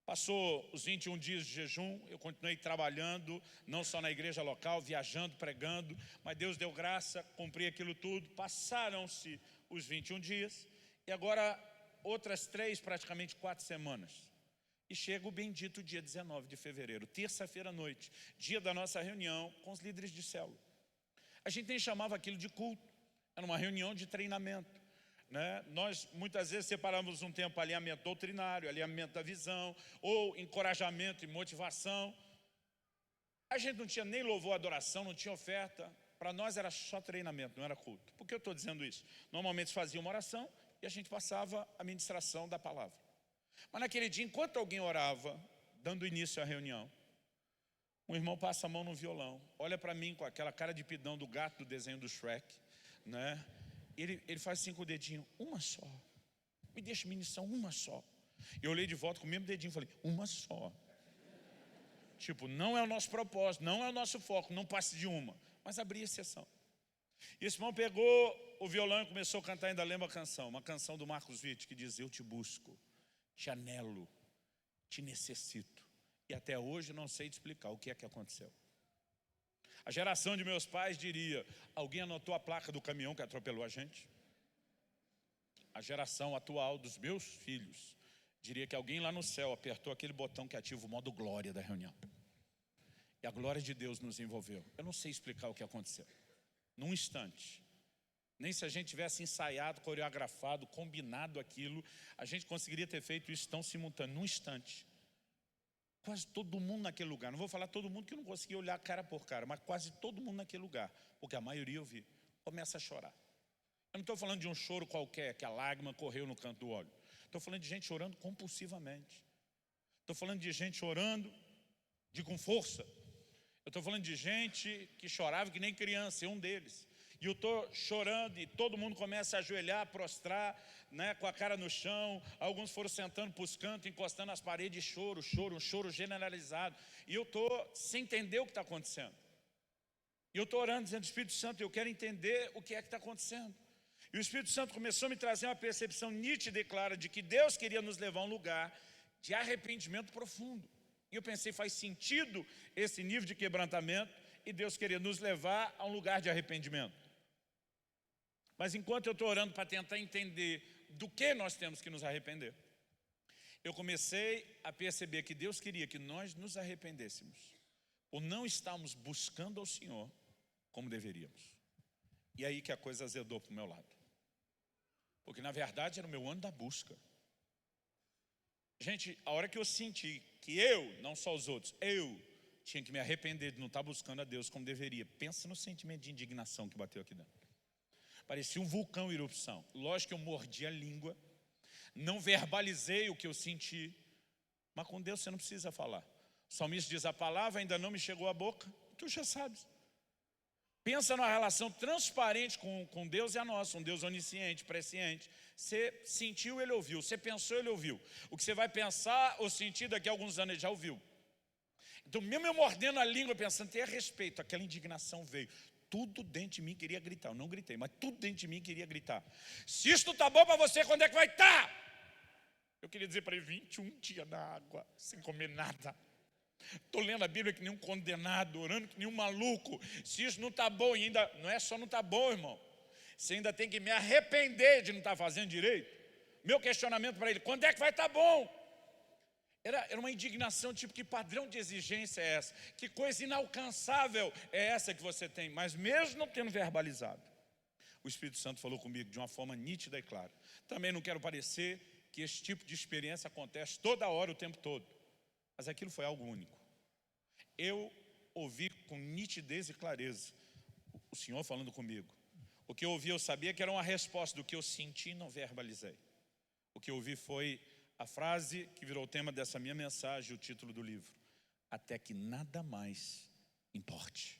Passou os 21 dias de jejum, eu continuei trabalhando, não só na igreja local, viajando, pregando, mas Deus deu graça, cumpri aquilo tudo. Passaram-se os 21 dias e agora outras 3, praticamente 4 semanas. E chega o bendito dia 19 de fevereiro, terça-feira à noite, dia da nossa reunião com os líderes de célula. A gente nem chamava aquilo de culto, era uma reunião de treinamento. Nós muitas vezes separamos um tempo alinhamento doutrinário, alinhamento da visão, ou encorajamento e motivação. A gente não tinha nem louvor, adoração, não tinha oferta. Para nós era só treinamento, não era culto. Por que eu estou dizendo isso? Normalmente se fazia uma oração e a gente passava a ministração da palavra. Mas naquele dia, enquanto alguém orava, dando início à reunião, um irmão passa a mão no violão, olha para mim com aquela cara de pidão do gato do desenho do Shrek, Ele faz 5 dedinhos, uma só. Me deixa ministrar uma só. Eu olhei de volta com o mesmo dedinho e falei, uma só. Tipo, não é o nosso propósito, não é o nosso foco, não passe de uma. Mas abri exceção. E esse irmão pegou o violão e começou a cantar, ainda lembra a canção, uma canção do Marcos Witt que diz, eu te busco, te anelo, te necessito. E até hoje não sei te explicar o que é que aconteceu. A geração de meus pais diria, alguém anotou a placa do caminhão que atropelou a gente? A geração atual dos meus filhos diria que alguém lá no céu apertou aquele botão que ativa o modo glória da reunião. E a glória de Deus nos envolveu. Eu não sei explicar o que aconteceu. Num instante. Nem se a gente tivesse ensaiado, coreografado, combinado aquilo, a gente conseguiria ter feito isso tão simultâneo. Num instante. Quase todo mundo naquele lugar, não vou falar todo mundo que não conseguia olhar cara por cara, mas quase todo mundo naquele lugar, porque a maioria eu vi, começa a chorar. Eu não estou falando de um choro qualquer, que a lágrima correu no canto do olho. Estou falando de gente chorando compulsivamente. Estou falando de gente chorando com força. Eu estou falando de gente que chorava que nem criança, eu um deles. E eu estou chorando e todo mundo começa a ajoelhar, prostrar, com a cara no chão. Alguns foram sentando para os cantos, encostando nas paredes, choro, um choro generalizado. E eu estou sem entender o que está acontecendo. E eu estou orando, dizendo, Espírito Santo, eu quero entender o que é que está acontecendo. E o Espírito Santo começou a me trazer uma percepção nítida e clara de que Deus queria nos levar a um lugar de arrependimento profundo. E eu pensei, faz sentido esse nível de quebrantamento e Deus queria nos levar a um lugar de arrependimento. Mas enquanto eu estou orando para tentar entender do que nós temos que nos arrepender, eu comecei a perceber que Deus queria que nós nos arrependêssemos por não estarmos buscando ao Senhor como deveríamos. E aí que a coisa azedou para o meu lado. Porque na verdade era o meu ano da busca. Gente, a hora que eu senti que eu, não só os outros, eu tinha que me arrepender de não estar buscando a Deus como deveria. Pensa no sentimento de indignação que bateu aqui dentro. Parecia um vulcão em erupção. Lógico que eu mordi a língua, não verbalizei o que eu senti, mas com Deus você não precisa falar. O salmista diz, a palavra ainda não me chegou à boca, tu já sabes. Pensa numa relação transparente com Deus e a nossa, um Deus onisciente, presciente. Você sentiu, Ele ouviu. Você pensou, Ele ouviu. O que você vai pensar ou sentir daqui a alguns anos, Ele já ouviu. Então mesmo eu mordendo a língua, pensando, ter respeito, aquela indignação veio. tudo dentro de mim queria gritar. Eu não gritei, mas tudo dentro de mim queria gritar: se isto está bom para você, quando é que vai estar? Eu queria dizer para ele: 21 dias na água, sem comer nada. Estou lendo a Bíblia que nem um condenado, orando que nem um maluco. Se isso não está bom, e ainda não é só não está bom, irmão, você ainda tem que me arrepender de não estar fazendo direito. Meu questionamento para ele: quando é que vai estar bom? Era uma indignação, tipo, que padrão de exigência é essa? Que coisa inalcançável é essa que você tem? Mas mesmo não tendo verbalizado, o Espírito Santo falou comigo de uma forma nítida e clara. Também não quero parecer que esse tipo de experiência acontece toda hora, o tempo todo. Mas aquilo foi algo único. Eu ouvi com nitidez e clareza o Senhor falando comigo. O que eu ouvi, eu sabia que era uma resposta do que eu senti e não verbalizei. O que eu ouvi foi a frase que virou o tema dessa minha mensagem, o título do livro: até que nada mais importe.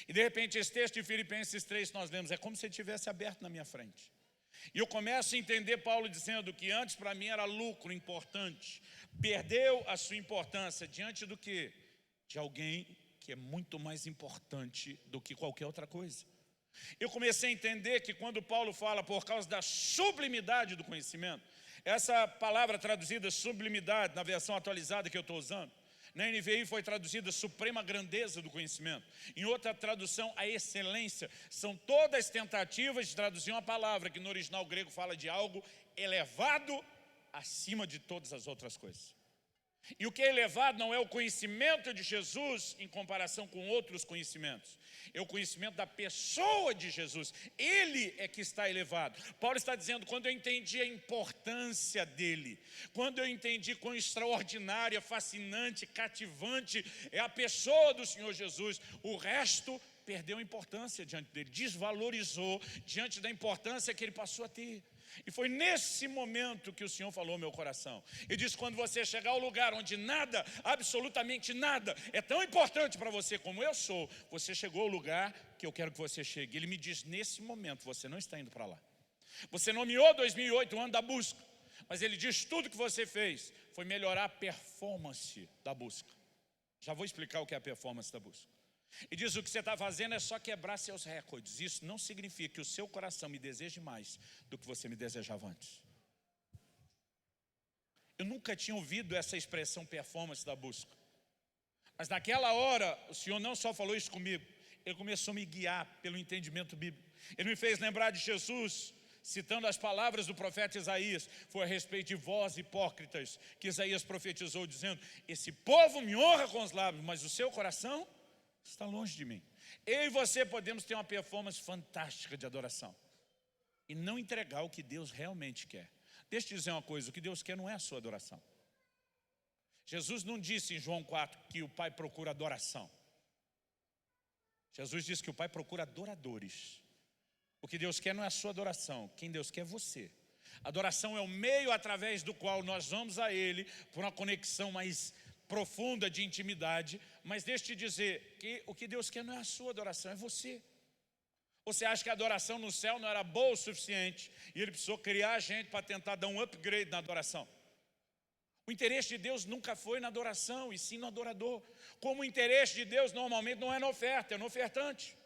E de repente esse texto de Filipenses 3 que nós lemos, é como se ele tivesse aberto na minha frente. E eu começo a entender Paulo dizendo que antes para mim era lucro, importante. Perdeu a sua importância diante do quê? De alguém que é muito mais importante do que qualquer outra coisa. Eu comecei a entender que quando Paulo fala por causa da sublimidade do conhecimento, essa palavra traduzida sublimidade, na versão atualizada que eu estou usando, na NVI foi traduzida suprema grandeza do conhecimento. Em outra tradução, a excelência. São todas tentativas de traduzir uma palavra que no original grego fala de algo elevado acima de todas as outras coisas. E o que é elevado não é o conhecimento de Jesus em comparação com outros conhecimentos. É o conhecimento da pessoa de Jesus. Ele é que está elevado. Paulo está dizendo: quando eu entendi a importância dele, quando eu entendi quão extraordinária, fascinante, cativante é a pessoa do Senhor Jesus, o resto perdeu importância diante dele, desvalorizou diante da importância que ele passou a ter. E foi nesse momento que o Senhor falou ao meu coração. Ele disse: quando você chegar ao lugar onde nada, absolutamente nada, é tão importante para você como eu sou, você chegou ao lugar que eu quero que você chegue. Ele me diz: nesse momento você não está indo para lá. Você nomeou 2008 o ano da busca, mas ele diz: tudo que você fez foi melhorar a performance da busca. Já vou explicar o que é a performance da busca. E diz: o que você está fazendo é só quebrar seus recordes. Isso não significa que o seu coração me deseje mais do que você me desejava antes. Eu nunca tinha ouvido essa expressão performance da busca. Mas naquela hora, o Senhor não só falou isso comigo, Ele começou a me guiar pelo entendimento bíblico. Ele me fez lembrar de Jesus, citando as palavras do profeta Isaías. Foi a respeito de vós, hipócritas, que Isaías profetizou, dizendo: esse povo me honra com os lábios, mas o seu coração está longe de mim. Eu e você podemos ter uma performance fantástica de adoração e não entregar o que Deus realmente quer. Deixa eu te dizer uma coisa: o que Deus quer não é a sua adoração. Jesus não disse em João 4 que o Pai procura adoração. Jesus disse que o Pai procura adoradores. O que Deus quer não é a sua adoração, quem Deus quer é você. Adoração é o meio através do qual nós vamos a Ele por uma conexão mais profunda de intimidade. Mas deixa eu te dizer que o que Deus quer não é a sua adoração, é você. Você acha que a adoração no céu não era boa o suficiente e Ele precisou criar a gente para tentar dar um upgrade na adoração? O interesse de Deus nunca foi na adoração, e sim no adorador. Como o interesse de Deus normalmente não é na oferta, é no ofertante.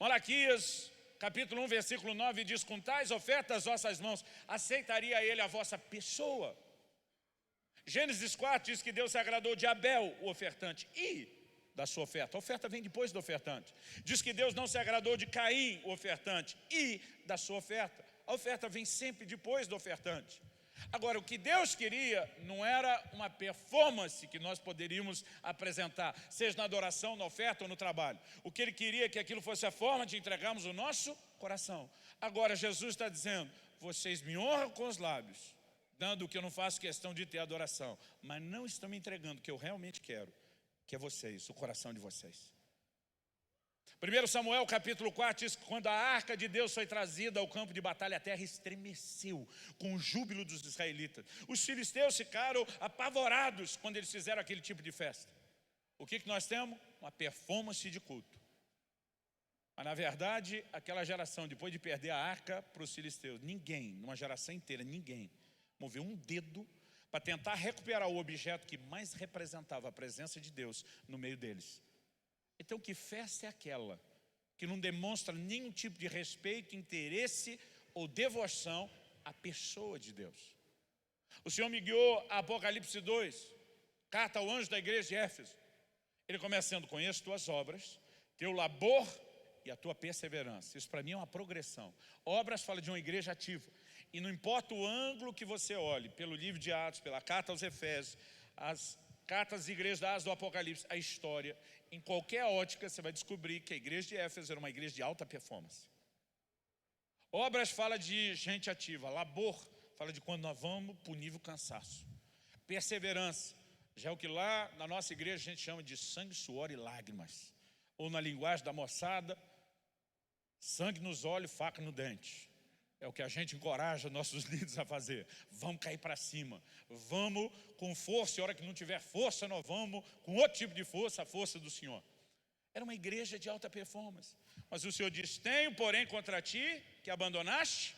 Malaquias capítulo 1, versículo 9 diz: com tais ofertas as vossas mãos, aceitaria Ele a vossa pessoa. Gênesis 4 diz que Deus se agradou de Abel, o ofertante, e da sua oferta. A oferta vem depois do ofertante. Diz que Deus não se agradou de Caim, o ofertante, e da sua oferta. A oferta vem sempre depois do ofertante. Agora, o que Deus queria não era uma performance que nós poderíamos apresentar, seja na adoração, na oferta ou no trabalho. O que Ele queria é que aquilo fosse a forma de entregarmos o nosso coração. Agora, Jesus está dizendo: vocês me honram com os lábios, dando o que eu não faço questão de ter adoração, mas não estão me entregando o que eu realmente quero, que é vocês, o coração de vocês. 1 Samuel capítulo 4 diz que quando a arca de Deus foi trazida ao campo de batalha, a terra estremeceu com o júbilo dos israelitas. Os filisteus ficaram apavorados quando eles fizeram aquele tipo de festa. O que nós temos? Uma performance de culto. Mas na verdade, aquela geração, depois de perder a arca para os filisteus, ninguém, numa geração inteira, ninguém moveu um dedo para tentar recuperar o objeto que mais representava a presença de Deus no meio deles. Então, que festa é aquela que não demonstra nenhum tipo de respeito, interesse ou devoção à pessoa de Deus. O Senhor me guiou a Apocalipse 2, carta ao anjo da igreja de Éfeso. Ele começa sendo: conheço tuas obras, teu labor e a tua perseverança. Isso para mim é uma progressão. Obras fala de uma igreja ativa. E não importa o ângulo que você olhe, pelo livro de Atos, pela carta aos Efésios, as cartas às igrejas da Asa do Apocalipse, a história, em qualquer ótica você vai descobrir que a igreja de Éfeso era uma igreja de alta performance. Obras fala de gente ativa. Labor fala de quando nós vamos para o nível cansaço. Perseverança já é o que lá na nossa igreja a gente chama de sangue, suor e lágrimas. Ou na linguagem da moçada, sangue nos olhos, faca no dente. É o que a gente encoraja nossos líderes a fazer. Vamos cair para cima. Vamos com força, e a hora que não tiver força, nós vamos com outro tipo de força, a força do Senhor. Era uma igreja de alta performance. Mas o Senhor diz: tenho, porém, contra ti, que abandonaste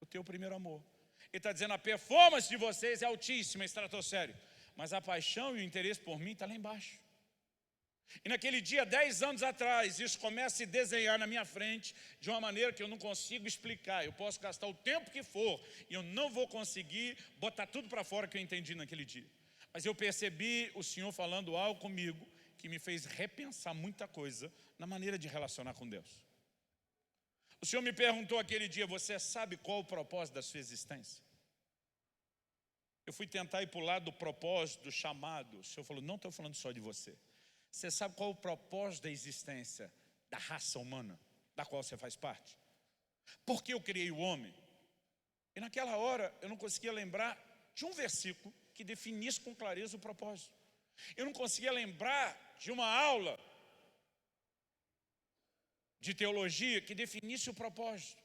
o teu primeiro amor. Ele está dizendo: a performance de vocês é altíssima, estratosférica, mas a paixão e o interesse por mim está lá embaixo. E naquele dia, 10 anos atrás, isso começa a se desenhar na minha frente de uma maneira que eu não consigo explicar. Eu posso gastar o tempo que for e eu não vou conseguir botar tudo para fora que eu entendi naquele dia. Mas eu percebi o Senhor falando algo comigo que me fez repensar muita coisa na maneira de relacionar com Deus. O Senhor me perguntou aquele dia: você sabe qual o propósito da sua existência? Eu fui tentar ir para o lado do propósito, do chamado. O Senhor falou: não estou falando só de você. Você sabe qual o propósito da existência da raça humana, da qual você faz parte? Por que eu criei o homem? E naquela hora eu não conseguia lembrar de um versículo que definisse com clareza o propósito. Eu não conseguia lembrar de uma aula de teologia que definisse o propósito.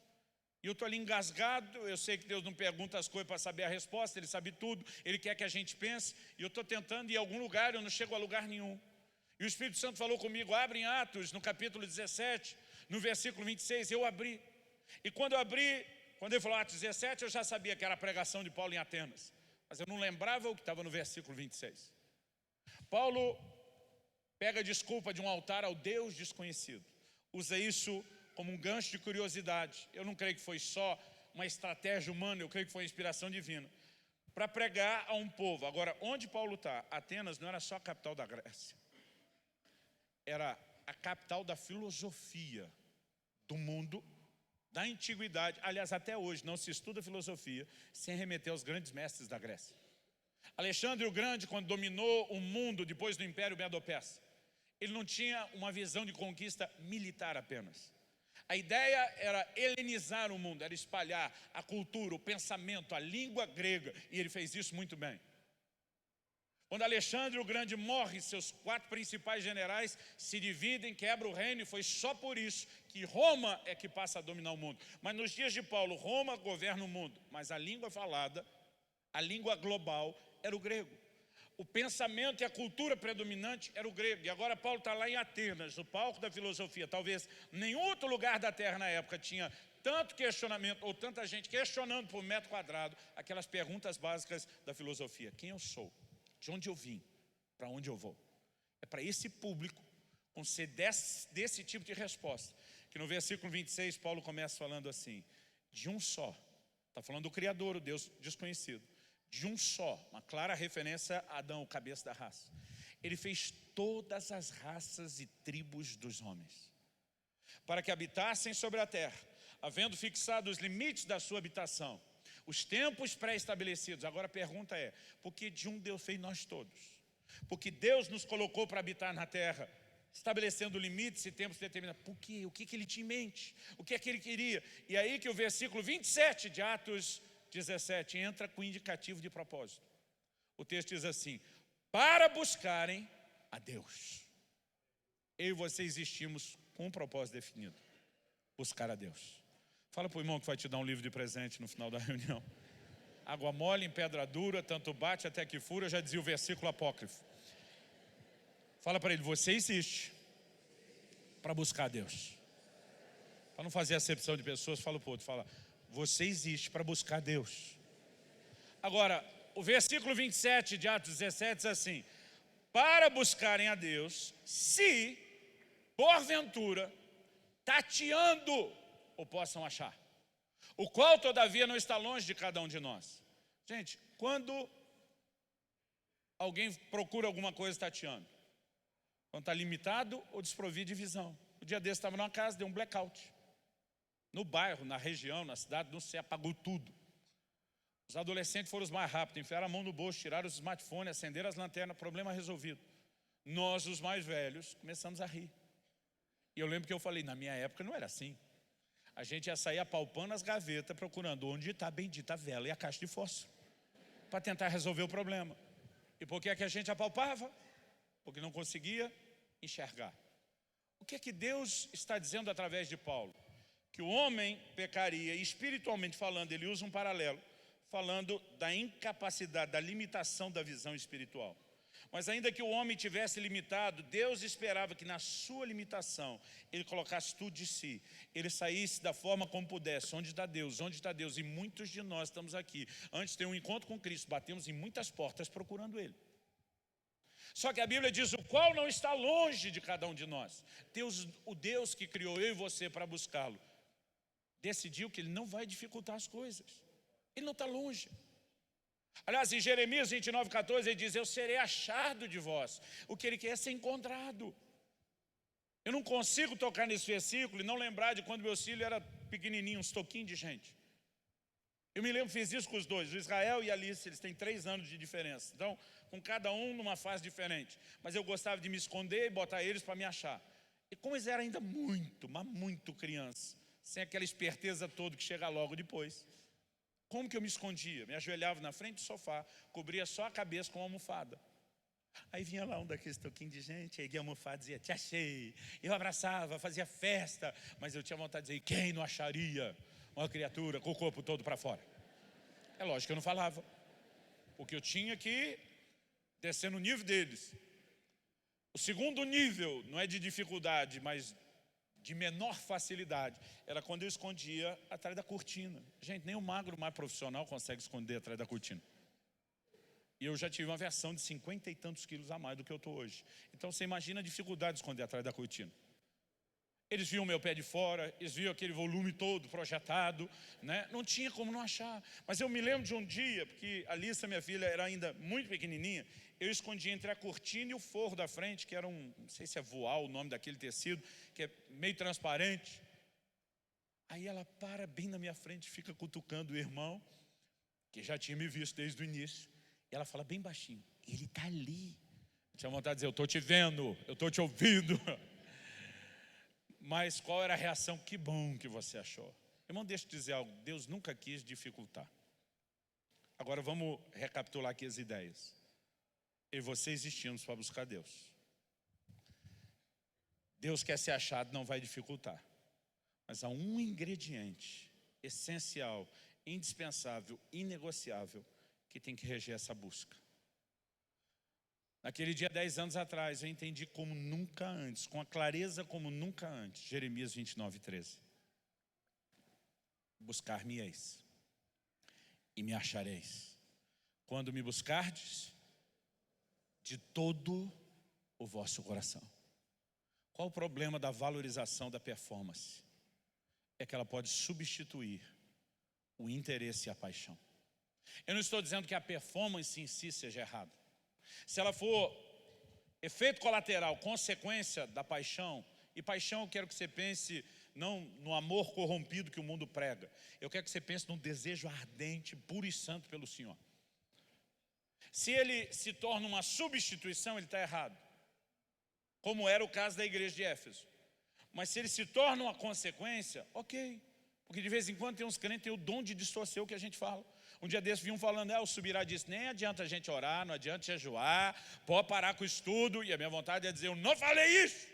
E eu estou ali engasgado. Eu sei que Deus não pergunta as coisas para saber a resposta, Ele sabe tudo, Ele quer que a gente pense. E eu estou tentando ir a algum lugar, eu não chego a lugar nenhum. E o Espírito Santo falou comigo: abre em Atos, no capítulo 17, no versículo 26, eu abri. E quando eu abri, quando ele falou Atos 17, eu já sabia que era a pregação de Paulo em Atenas. Mas eu não lembrava o que estava no versículo 26. Paulo pega desculpa de um altar ao Deus desconhecido. Usa isso como um gancho de curiosidade. Eu não creio que foi só uma estratégia humana, eu creio que foi uma inspiração divina. Para pregar a um povo. Agora, onde Paulo está? Atenas não era só a capital da Grécia. Era a capital da filosofia do mundo, da antiguidade. Aliás, até hoje não se estuda filosofia sem remeter aos grandes mestres da Grécia. Alexandre o Grande, quando dominou o mundo depois do Império Medo-Persa, ele não tinha uma visão de conquista militar apenas. A ideia era helenizar o mundo, era espalhar a cultura, o pensamento, a língua grega, e ele fez isso muito bem. Quando Alexandre o Grande morre, seus 4 principais generais se dividem, quebram o reino, e foi só por isso que Roma é que passa a dominar o mundo. Mas nos dias de Paulo, Roma governa o mundo, mas a língua falada, a língua global, era o grego. O pensamento e a cultura predominante era o grego. E agora Paulo está lá em Atenas, no palco da filosofia. Talvez nenhum outro lugar da terra na época tinha tanto questionamento, ou tanta gente questionando por metro quadrado, aquelas perguntas básicas da filosofia. Quem eu sou? De onde eu vim? Para onde eu vou? É para esse público conceder desse tipo de resposta que no versículo 26 Paulo começa falando assim: de um só. Está falando do Criador, o Deus desconhecido. De um só, uma clara referência a Adão, o cabeça da raça. Ele fez todas as raças e tribos dos homens, para que habitassem sobre a terra, havendo fixado os limites da sua habitação, os tempos pré-estabelecidos. Agora a pergunta é: por que de um Deus fez nós todos? Porque Deus nos colocou para habitar na terra, estabelecendo limites e tempos determinados. Por quê? O que Ele tinha em mente? O que é que Ele queria? E aí que o versículo 27 de Atos 17 entra com indicativo de propósito. O texto diz assim: para buscarem a Deus. Eu e você existimos com um propósito definido: buscar a Deus. Fala para o irmão que vai te dar um livro de presente no final da reunião. Água mole em pedra dura, tanto bate até que fura, já dizia o versículo apócrifo. Fala para ele: você existe para buscar a Deus. Para não fazer acepção de pessoas, fala para o outro, fala: você existe para buscar a Deus. Agora, o versículo 27 de Atos 17 diz assim: para buscarem a Deus, se, porventura, tateando ou possam achar. O qual, todavia, não está longe de cada um de nós. Gente, quando alguém procura alguma coisa tateando, quando está limitado ou desprovido de visão. O dia desse estava numa casa, deu um blackout. No bairro, na região, na cidade, não sei, apagou tudo. Os adolescentes foram os mais rápidos, enfiaram a mão no bolso, tiraram os smartphones, acenderam as lanternas, problema resolvido. Nós, os mais velhos, começamos a rir. E eu lembro que eu falei, na minha época não era assim. A gente ia sair apalpando as gavetas, procurando onde está a bendita vela e a caixa de fósforo, para tentar resolver o problema. E por que é que a gente apalpava? Porque não conseguia enxergar. O que é que Deus está dizendo através de Paulo? Que o homem pecaria, e espiritualmente falando, ele usa um paralelo, falando da incapacidade, da limitação da visão espiritual. Mas ainda que o homem tivesse limitado, Deus esperava que na sua limitação, ele colocasse tudo de si. Ele saísse da forma como pudesse. Onde está Deus? Onde está Deus? E muitos de nós estamos aqui. Antes de ter um encontro com Cristo, batemos em muitas portas procurando Ele. Só que a Bíblia diz, o qual não está longe de cada um de nós. Deus, o Deus que criou eu e você para buscá-lo, decidiu que Ele não vai dificultar as coisas. Ele não está longe. Aliás, em Jeremias 29:14, ele diz, eu serei achado de vós. O que ele quer é ser encontrado. Eu não consigo tocar nesse versículo e não lembrar de quando meu filho era pequenininho, uns toquinhos de gente. Eu me lembro, fiz isso com os dois, o Israel e a Alice, eles têm 3 anos de diferença. Então, com cada um numa fase diferente. Mas eu gostava de me esconder e botar eles para me achar. E como eles eram ainda muito, mas muito criança, sem aquela esperteza toda que chega logo depois. Como que eu me escondia? Me ajoelhava na frente do sofá, cobria só a cabeça com uma almofada. Aí vinha lá um daqueles toquinhos de gente, erguia a almofada e dizia, te achei. Eu abraçava, fazia festa, mas eu tinha vontade de dizer, quem não acharia uma criatura com o corpo todo para fora? É lógico que eu não falava, porque eu tinha que descer no nível deles. O segundo nível, não é de dificuldade, mas de menor facilidade, era quando eu escondia atrás da cortina. Gente, nem o magro mais profissional consegue esconder atrás da cortina. E eu já tive uma versão de 50 e tantos quilos a mais do que eu estou hoje. Então você imagina a dificuldade de esconder atrás da cortina. Eles viam meu pé de fora, eles viam aquele volume todo projetado, né? Não tinha como não achar. Mas eu me lembro de um dia, porque a Alissa, minha filha, era ainda muito pequenininha, eu escondia entre a cortina e o forro da frente, que era não sei se é voal o nome daquele tecido, que é meio transparente. Aí ela para bem na minha frente, fica cutucando o irmão, que já tinha me visto desde o início. E ela fala bem baixinho, ele está ali. Eu tinha vontade de dizer, eu estou te vendo, eu estou te ouvindo. Mas qual era a reação? Que bom que você achou. Irmão, deixa eu te dizer algo, Deus nunca quis dificultar. Agora vamos recapitular aqui as ideias. Eu e você existimos para buscar Deus. Deus quer ser achado, não vai dificultar. Mas há um ingrediente essencial, indispensável, inegociável, que tem que reger essa busca. Naquele dia, 10 anos atrás, eu entendi como nunca antes, com a clareza como nunca antes, Jeremias 29:13. Buscar-me-eis e me achareis, quando me buscardes de todo o vosso coração. Qual o problema da valorização da performance? É que ela pode substituir o interesse e a paixão. Eu não estou dizendo que a performance em si seja errada. Se ela for efeito colateral, consequência da paixão, e paixão eu quero que você pense não no amor corrompido que o mundo prega. Eu quero que você pense num desejo ardente, puro e santo pelo Senhor. Se ele se torna uma substituição, ele está errado. Como era o caso da igreja de Éfeso. Mas se ele se torna uma consequência, ok. Porque de vez em quando tem uns crentes que têm o dom de distorcer o que a gente fala. Um dia desses vinham falando, o Subirá disse, nem adianta a gente orar, não adianta jejuar, pode parar com o estudo. E a minha vontade é dizer, eu não falei isso.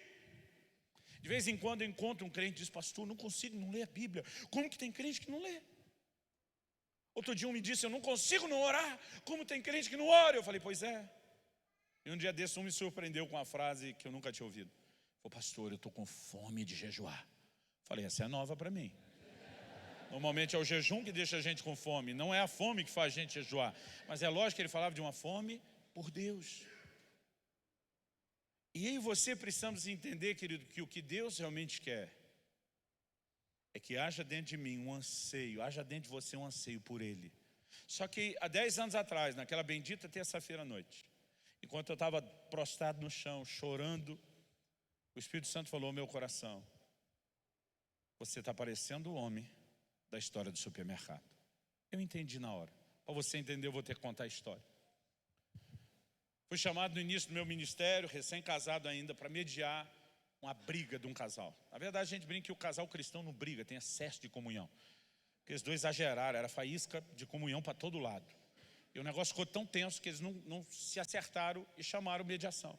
De vez em quando eu encontro um crente que diz, pastor, não consigo não ler a Bíblia. Como que tem crente que não lê? Outro dia um me disse, eu não consigo não orar. Como tem crente que não ora? Eu falei, pois é. E um dia desses um me surpreendeu com uma frase que eu nunca tinha ouvido. Falei, pastor, eu estou com fome de jejuar. Falei, essa é nova para mim. Normalmente é o jejum que deixa a gente com fome. Não é a fome que faz a gente jejuar. Mas é lógico que ele falava de uma fome por Deus. E eu e você precisamos entender, querido, que o que Deus realmente quer é que haja dentro de mim um anseio, haja dentro de você um anseio por Ele. Só que há 10 anos atrás, naquela bendita terça-feira à noite, enquanto eu estava prostrado no chão, chorando, o Espírito Santo falou ao meu coração: você está parecendo o homem da história do supermercado. Eu entendi na hora. Para você entender, eu vou ter que contar a história. Fui chamado no início do meu ministério, recém-casado ainda, para mediar uma briga de um casal. Na verdade, a gente brinca que o casal cristão não briga, tem excesso de comunhão. Porque os dois exageraram, era faísca de comunhão para todo lado. E o negócio ficou tão tenso que eles não se acertaram e chamaram mediação.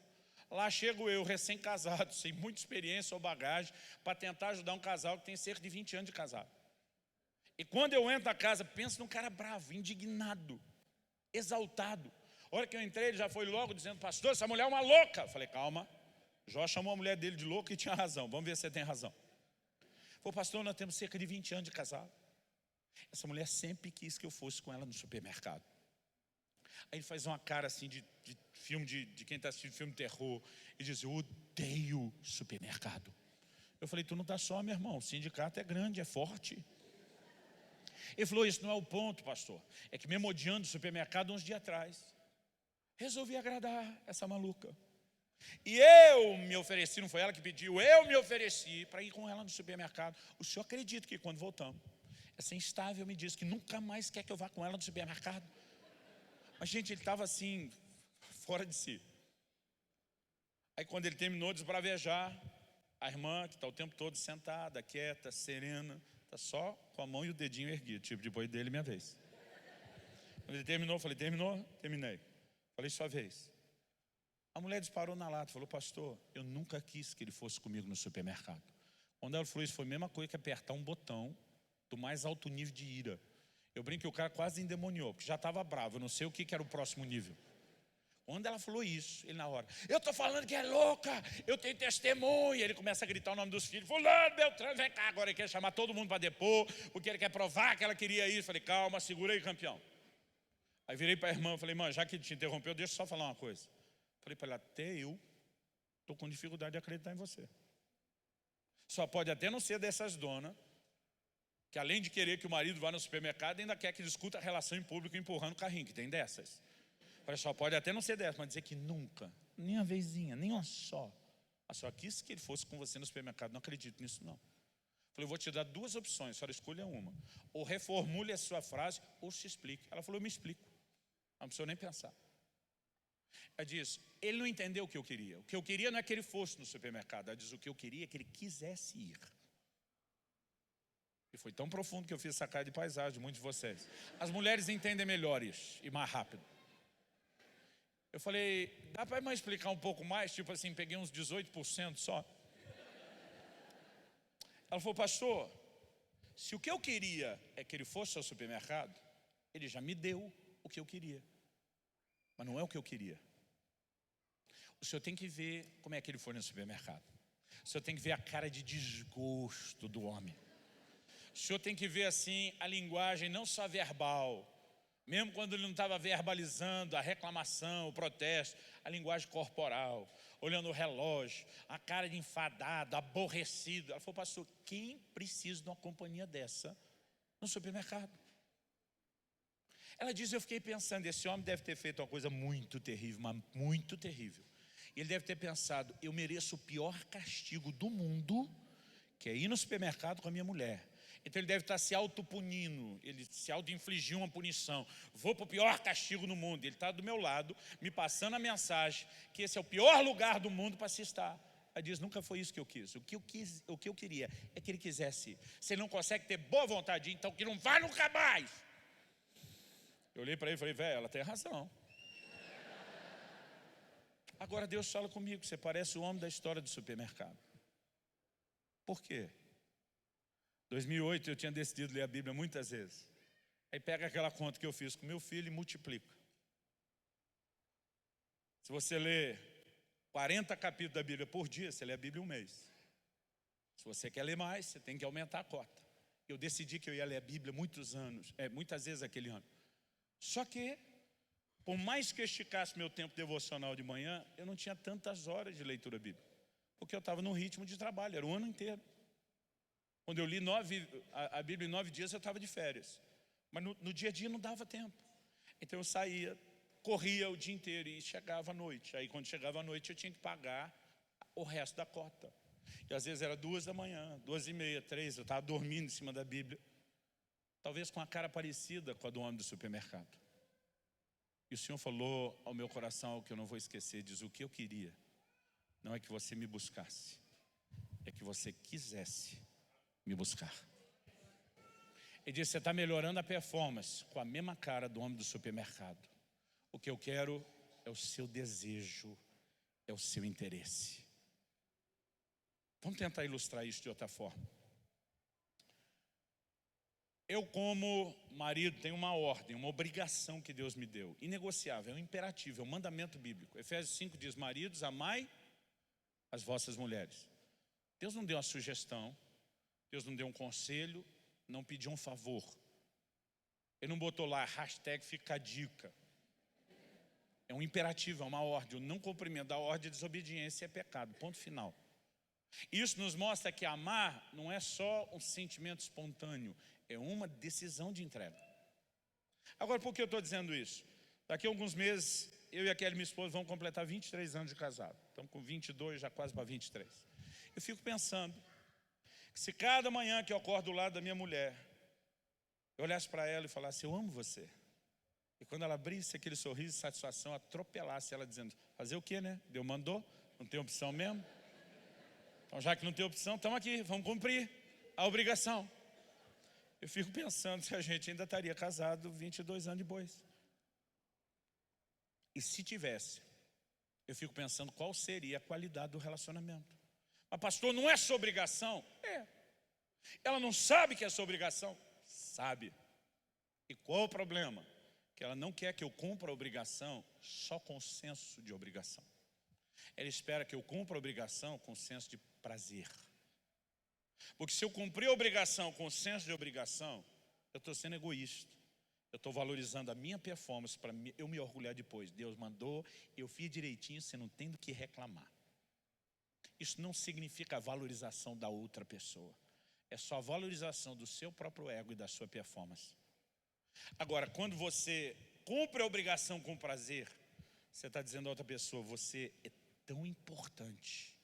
Lá chego eu, recém-casado, sem muita experiência ou bagagem, para tentar ajudar um casal que tem cerca de 20 anos de casado. E quando eu entro na casa, penso num cara bravo, indignado, exaltado. A hora que eu entrei, ele já foi logo dizendo: pastor, essa mulher é uma louca. Eu falei: calma. Jó chamou a mulher dele de louca e tinha razão. Vamos ver se você tem razão. Falei: pastor, nós temos cerca de 20 anos de casado. Essa mulher sempre quis que eu fosse com ela no supermercado. Aí ele faz uma cara assim de filme, de quem está assistindo filme de terror, e diz: eu odeio supermercado. Eu falei: tu não está só, meu irmão, o sindicato é grande, é forte. Ele falou: isso não é o ponto, pastor. É que mesmo odiando o supermercado uns dias atrás, resolvi agradar essa maluca. E eu me ofereci, não foi ela que pediu, eu me ofereci para ir com ela no supermercado. O senhor acredita que quando voltamos, essa instável me disse que nunca mais quer que eu vá com ela no supermercado? Mas, gente, ele estava assim, fora de si. Aí quando ele terminou de esbravejar, a irmã, que está o tempo todo sentada, quieta, serena, está só com a mão e o dedinho erguido, tipo, depois dele, minha vez. Quando ele terminou, eu falei: terminou? Terminei. Falei: sua vez. A mulher disparou na lata, falou: pastor, eu nunca quis que ele fosse comigo no supermercado. Quando ela falou isso, foi a mesma coisa que apertar um botão do mais alto nível de ira. Eu brinco que o cara quase endemoniou, porque já estava bravo, eu não sei o que era o próximo nível. Quando ela falou isso, ele na hora: eu estou falando que é louca, eu tenho testemunha. Ele começa a gritar o nome dos filhos: fulano, Beltrano, vem cá. Agora ele quer chamar todo mundo para depor, porque ele quer provar que ela queria isso. Falei: calma, segura aí, campeão. Aí virei para a irmã, falei: irmã, já que ele te interrompeu, deixa eu só falar uma coisa. Falei para ela: até eu estou com dificuldade de acreditar em você. Só pode até não ser dessas donas, que além de querer que o marido vá no supermercado, ainda quer que discuta a relação em público empurrando o carrinho, que tem dessas. Falei: só pode até não ser dessas, mas dizer que nunca, nem uma vezinha, nem uma só. A senhora quis que ele fosse com você no supermercado, não acredito nisso não. Falei: eu vou te dar duas opções, a senhora escolha uma. Ou reformule a sua frase, ou se explique. Ela falou: eu me explico. Não precisou nem pensar. Ela diz: ele não entendeu o que eu queria. O que eu queria não é que ele fosse no supermercado. Ela diz: o que eu queria é que ele quisesse ir. E foi tão profundo que eu fiz essa cara de paisagem de muitos de vocês. As mulheres entendem melhor isso e mais rápido. Eu falei: dá para me explicar um pouco mais? Tipo assim, peguei uns 18% só. Ela falou: pastor, se o que eu queria é que ele fosse ao supermercado, ele já me deu o que eu queria. Mas não é o que eu queria. O senhor tem que ver como é que ele foi no supermercado. O senhor tem que ver a cara de desgosto do homem. O senhor tem que ver assim a linguagem não só verbal, mesmo quando ele não estava verbalizando a reclamação, o protesto, a linguagem corporal, olhando o relógio, a cara de enfadado, aborrecido. Ela falou: pastor, quem precisa de uma companhia dessa no supermercado? Ela diz: eu fiquei pensando, esse homem deve ter feito uma coisa muito terrível, mas muito terrível. Ele deve ter pensado: eu mereço o pior castigo do mundo, que é ir no supermercado com a minha mulher. Então ele deve estar se autopunindo, ele se auto-infligiu uma punição. Vou para o pior castigo no mundo. Ele está do meu lado, me passando a mensagem que esse é o pior lugar do mundo para se estar. Ela diz: nunca foi isso que eu quis. O que eu queria é que ele quisesse ir. Se ele não consegue ter boa vontade, então que não vá nunca mais. Eu olhei para ele e falei: velho, ela tem razão. Agora Deus fala comigo: você parece o homem da história do supermercado. Por quê? 2008 eu tinha decidido ler a Bíblia muitas vezes. Aí pega aquela conta que eu fiz com meu filho e multiplica. Se você lê 40 capítulos da Bíblia por dia, você lê a Bíblia um mês. Se você quer ler mais, você tem que aumentar a cota. Eu decidi que eu ia ler a Bíblia muitas vezes aquele ano. Só que, por mais que eu esticasse meu tempo devocional de manhã, eu não tinha tantas horas de leitura bíblica. Porque eu estava num ritmo de trabalho, era o ano inteiro. Quando eu li a Bíblia em 9 dias, eu estava de férias. Mas no dia a dia não dava tempo. Então eu saía, corria o dia inteiro e chegava à noite. Aí quando chegava à noite eu tinha que pagar o resto da cota. E às vezes era 2 da manhã, 2h30, 3, eu estava dormindo em cima da Bíblia. Talvez com a cara parecida com a do homem do supermercado. E o Senhor falou ao meu coração algo que eu não vou esquecer. Diz: o que eu queria não é que você me buscasse, é que você quisesse me buscar. Ele disse: você está melhorando a performance com a mesma cara do homem do supermercado. O que eu quero é o seu desejo, é o seu interesse. Vamos tentar ilustrar isso de outra forma. Eu, como marido, tenho uma ordem, uma obrigação que Deus me deu, inegociável, é um imperativo, é um mandamento bíblico. Efésios 5 diz: maridos, amai as vossas mulheres. Deus não deu uma sugestão, Deus não deu um conselho, não pediu um favor. Ele não botou lá hashtag fica a dica. É um imperativo, é uma ordem. O não cumprimento da ordem de desobediência é pecado, ponto final. Isso nos mostra que amar não é só um sentimento espontâneo, é uma decisão de entrega. Agora, por que eu estou dizendo isso? Daqui a alguns meses, eu e a Kelly, minha esposa, vamos completar 23 anos de casado. Estamos com 22, já quase para 23. Eu fico pensando que se cada manhã que eu acordo do lado da minha mulher, eu olhasse para ela e falasse: eu amo você. E quando ela abrisse aquele sorriso de satisfação, atropelasse ela dizendo: fazer o quê, né? Deus mandou, não tem opção mesmo. Então, já que não tem opção, estamos aqui, vamos cumprir a obrigação. Eu fico pensando se a gente ainda estaria casado 22 anos depois. E se tivesse, eu fico pensando qual seria a qualidade do relacionamento. Mas pastor, não é sua obrigação? É. Ela não sabe que é sua obrigação? Sabe. E qual o problema? Que ela não quer que eu cumpra a obrigação só com senso de obrigação. Ela espera que eu cumpra a obrigação com senso de prazer. Porque se eu cumprir a obrigação com senso de obrigação, eu estou sendo egoísta. Eu estou valorizando a minha performance para eu me orgulhar depois. Deus mandou, eu fiz direitinho, você não tem do que reclamar. Isso não significa a valorização da outra pessoa. É só a valorização do seu próprio ego e da sua performance. Agora, quando você cumpre a obrigação com prazer, você está dizendo a outra pessoa: você é tão importante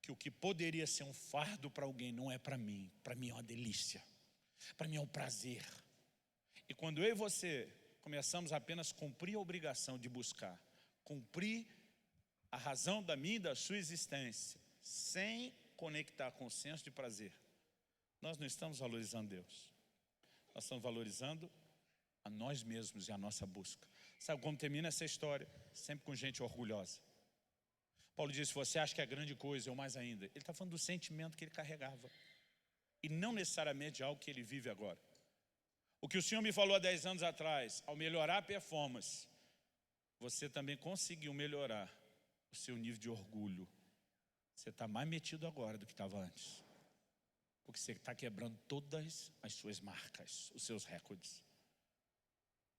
que o que poderia ser um fardo para alguém não é para mim é uma delícia, para mim é um prazer. E quando eu e você começamos a apenas cumprir a obrigação de buscar, cumprir a razão da minha e da sua existência, sem conectar com o senso de prazer, nós não estamos valorizando Deus, nós estamos valorizando a nós mesmos e a nossa busca. Sabe como termina essa história? Sempre com gente orgulhosa. Paulo diz: se você acha que é grande coisa, ou mais ainda. Ele está falando do sentimento que ele carregava, e não necessariamente algo que ele vive agora. O que o Senhor me falou há 10 anos atrás: ao melhorar a performance, você também conseguiu melhorar o seu nível de orgulho. Você está mais metido agora do que estava antes, porque você está quebrando todas as suas marcas, os seus recordes.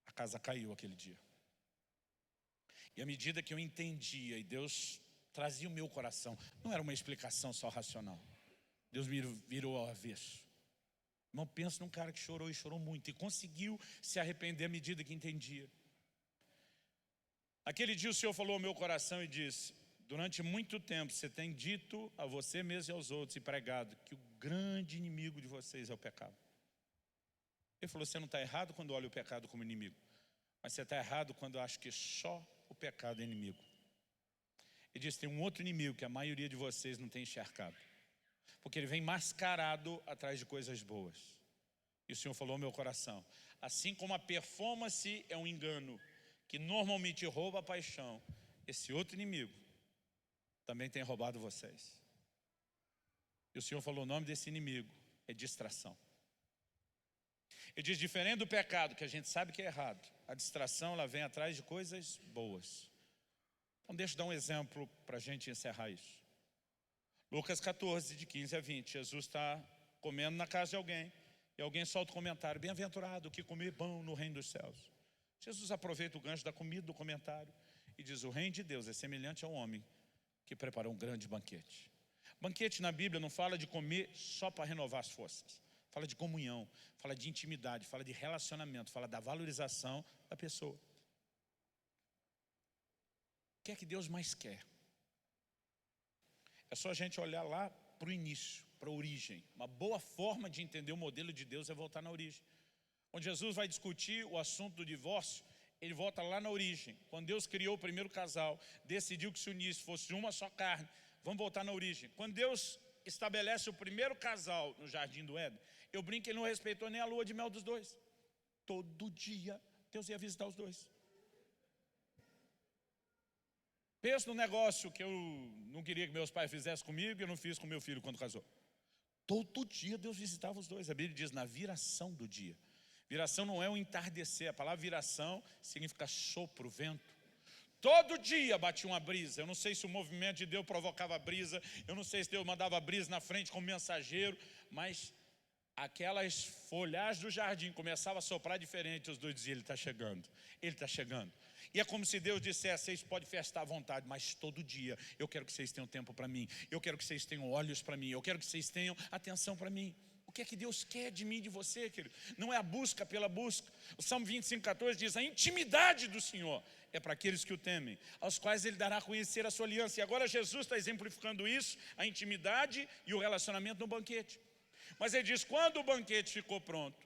A casa caiu aquele dia. E à medida que eu entendia, e Deus trazia o meu coração, não era uma explicação só racional, Deus me virou ao avesso. Irmão, pensa num cara que chorou e chorou muito, e conseguiu se arrepender à medida que entendia. Aquele dia o Senhor falou ao meu coração e disse: durante muito tempo você tem dito a você mesmo e aos outros e pregado que o grande inimigo de vocês é o pecado. Ele falou: você não está errado quando olha o pecado como inimigo, mas você está errado quando acha que só o pecado é inimigo. Ele disse: tem um outro inimigo que a maioria de vocês não tem enxergado, porque ele vem mascarado atrás de coisas boas. E o Senhor falou ao meu coração: assim como a performance é um engano que normalmente rouba a paixão, esse outro inimigo também tem roubado vocês. E o Senhor falou: o nome desse inimigo é distração. Ele diz: diferente do pecado, que a gente sabe que é errado, a distração ela vem atrás de coisas boas. Então deixa eu dar um exemplo para a gente encerrar isso. Lucas 14, de 15 a 20, Jesus está comendo na casa de alguém, e alguém solta o comentário: bem-aventurado o que comer pão no reino dos céus. Jesus aproveita o gancho da comida, do comentário, e diz: o reino de Deus é semelhante a um homem que preparou um grande banquete. Banquete na Bíblia não fala de comer só para renovar as forças. Fala de comunhão, fala de intimidade, fala de relacionamento, fala da valorização da pessoa. O que é que Deus mais quer? É só a gente olhar lá para o início, para a origem. Uma boa forma de entender o modelo de Deus é voltar na origem. Quando Jesus vai discutir o assunto do divórcio, ele volta lá na origem. Quando Deus criou o primeiro casal, decidiu que se unisse, fosse uma só carne. Vamos voltar na origem. Quando Deus estabelece o primeiro casal no jardim do Éden, eu brinco que ele não respeitou nem a lua de mel dos dois. Todo dia Deus ia visitar os dois. Pensa no negócio que eu não queria que meus pais fizessem comigo e eu não fiz com meu filho quando casou. Todo dia Deus visitava os dois. A Bíblia diz na viração do dia. Viração não é um entardecer. A palavra viração significa sopro, vento. Todo dia batia uma brisa. Eu não sei se o movimento de Deus provocava brisa. Eu não sei se Deus mandava brisa na frente como mensageiro. Mas aquelas folhagens do jardim começavam a soprar diferente. Os dois diziam, ele está chegando, ele está chegando. E é como se Deus dissesse, vocês podem festar à vontade, mas todo dia eu quero que vocês tenham tempo para mim. Eu quero que vocês tenham olhos para mim. Eu quero que vocês tenham atenção para mim. O que é que Deus quer de mim e de você, querido? Não é a busca pela busca. O Salmo 25:14 diz, a intimidade do Senhor é para aqueles que o temem, aos quais Ele dará a conhecer a sua aliança. E agora Jesus está exemplificando isso, a intimidade e o relacionamento no banquete. Mas Ele diz, quando o banquete ficou pronto,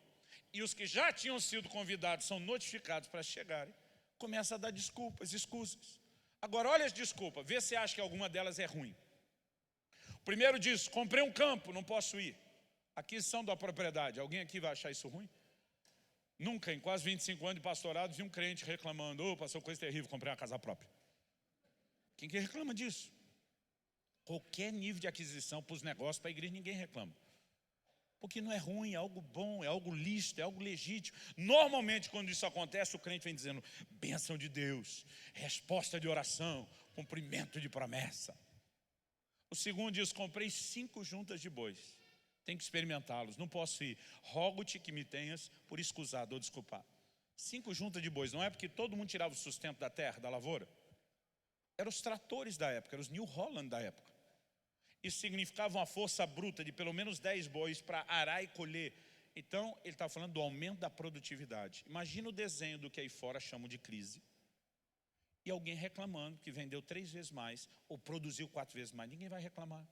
e os que já tinham sido convidados são notificados para chegarem, começa a dar desculpas, escusas. Agora olha as desculpas, vê se acha que alguma delas é ruim. O primeiro diz, comprei um campo, não posso ir. Aquisição da propriedade, alguém aqui vai achar isso ruim? Nunca, em quase 25 anos de pastorado, vi um crente reclamando, ô pastor, coisa terrível, comprei uma casa própria. Quem que reclama disso? Qualquer nível de aquisição para os negócios, para a igreja, ninguém reclama. Porque não é ruim, é algo bom, é algo lícito, é algo legítimo. Normalmente, quando isso acontece, o crente vem dizendo, bênção de Deus, resposta de oração, cumprimento de promessa. O segundo diz, comprei 5 juntas de bois. Tenho que experimentá-los, não posso ir. Rogo-te que me tenhas por escusado ou desculpado. 5 juntas de bois, não é porque todo mundo tirava o sustento da terra, da lavoura? Eram os tratores da época, eram os New Holland da época. Isso significava uma força bruta de pelo menos 10 bois para arar e colher. Então, ele está falando do aumento da produtividade. Imagina o desenho do que aí fora chamam de crise. E alguém reclamando que vendeu 3 vezes mais ou produziu 4 vezes mais. Ninguém vai reclamar.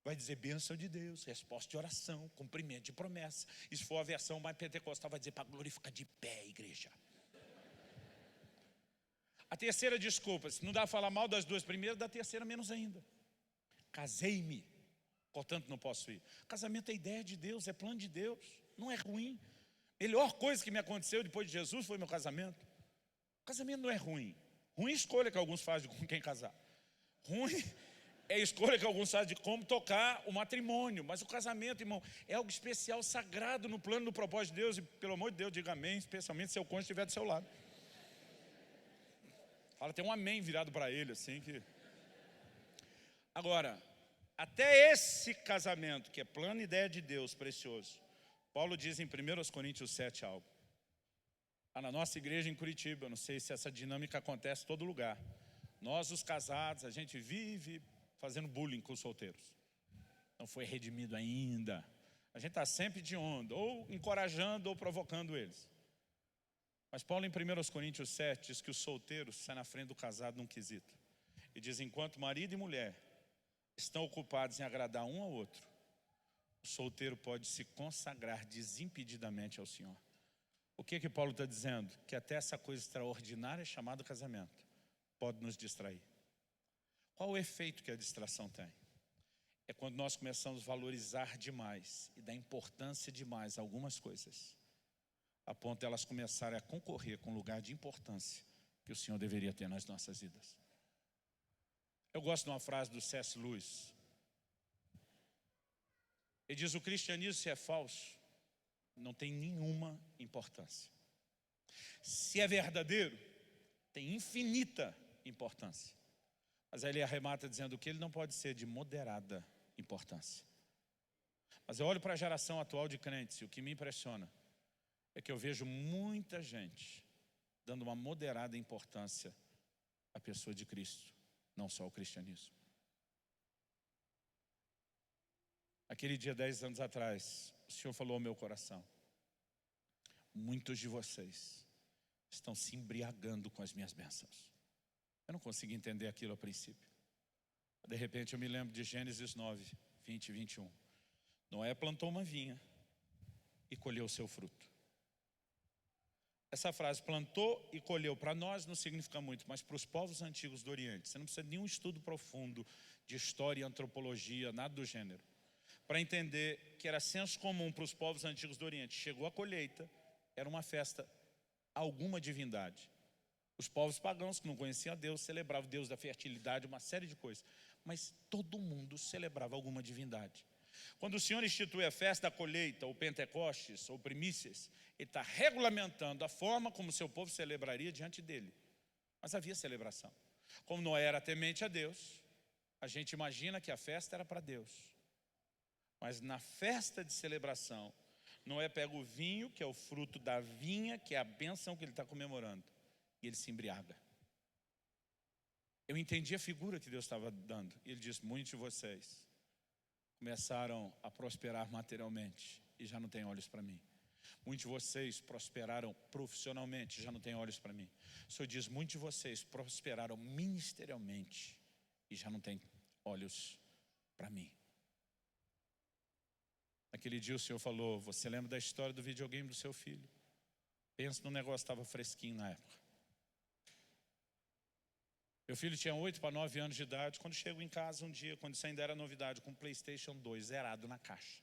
Vai dizer bênção de Deus, resposta de oração, cumprimento de promessa. E se for a versão mais pentecostal, vai dizer para glorificar de pé, igreja. A terceira desculpa, se não dá para falar mal das 2 primeiras, da terceira menos ainda. Casei-me, portanto não posso ir. Casamento é ideia de Deus, é plano de Deus, não é ruim. A melhor coisa que me aconteceu depois de Jesus foi meu casamento. O casamento não é ruim. Ruim escolha que alguns fazem com quem casar. Ruim é a escolha que alguns fazem de como tocar o matrimônio. Mas o casamento, irmão, é algo especial, sagrado no plano, no propósito de Deus. E pelo amor de Deus, diga amém, especialmente se seu cônjuge estiver do seu lado. Fala, tem um amém virado para ele, assim que... Agora, até esse casamento, que é plano e ideia de Deus, precioso, Paulo diz em 1 Coríntios 7 algo. Na nossa igreja em Curitiba, eu não sei se essa dinâmica acontece em todo lugar. Nós, os casados, a gente vive fazendo bullying com os solteiros. Não foi redimido ainda. A gente está sempre de onda, ou encorajando ou provocando eles. Mas Paulo em 1 Coríntios 7 diz que os solteiros saem na frente do casado num quesito. E diz, enquanto marido e mulher estão ocupados em agradar um ao outro, o solteiro pode se consagrar desimpedidamente ao Senhor. O que Paulo está dizendo? Que até essa coisa extraordinária chamada casamento pode nos distrair. Qual o efeito que a distração tem? É quando nós começamos a valorizar demais e dar importância demais a algumas coisas, a ponto de elas começarem a concorrer com o lugar de importância que o Senhor deveria ter nas nossas vidas. Eu gosto de uma frase do C.S. Lewis. Ele diz, o cristianismo, se é falso, não tem nenhuma importância. Se é verdadeiro, tem infinita importância. Mas aí ele arremata dizendo que ele não pode ser de moderada importância. Mas eu olho para a geração atual de crentes e o que me impressiona é que eu vejo muita gente dando uma moderada importância à pessoa de Cristo, não só ao cristianismo. Aquele dia, 10 anos atrás, o Senhor falou ao meu coração: muitos de vocês estão se embriagando com as minhas bênçãos. Eu não consegui entender aquilo a princípio. De repente eu me lembro de Gênesis 9, 20 e 21. Noé plantou uma vinha e colheu o seu fruto. Essa frase, plantou e colheu, para nós não significa muito, mas para os povos antigos do Oriente, você não precisa de nenhum estudo profundo de história e antropologia, nada do gênero, para entender que era senso comum para os povos antigos do Oriente. Chegou a colheita, era uma festa a alguma divindade. Os povos pagãos que não conheciam a Deus celebravam o Deus da fertilidade, uma série de coisas. Mas todo mundo celebrava alguma divindade. Quando o Senhor institui a festa da colheita, ou Pentecostes, ou primícias, Ele está regulamentando a forma como o seu povo celebraria diante dele. Mas havia celebração. Como Noé era temente a Deus, a gente imagina que a festa era para Deus. Mas na festa de celebração, Noé pega o vinho, que é o fruto da vinha, que é a bênção que ele está comemorando, e ele se embriaga. Eu entendi a figura que Deus estava dando. Ele diz: muitos de vocês começaram a prosperar materialmente e já não têm olhos para mim. Muitos de vocês prosperaram profissionalmente, já não têm olhos para mim. O Senhor diz: muitos de vocês prosperaram ministerialmente e já não têm olhos para mim. Naquele dia o Senhor falou: você lembra da história do videogame do seu filho? Pensa no negócio, estava fresquinho na época. Meu filho tinha 8 para 9 anos de idade. Quando chego em casa um dia, quando isso ainda era novidade, com o PlayStation 2 zerado na caixa.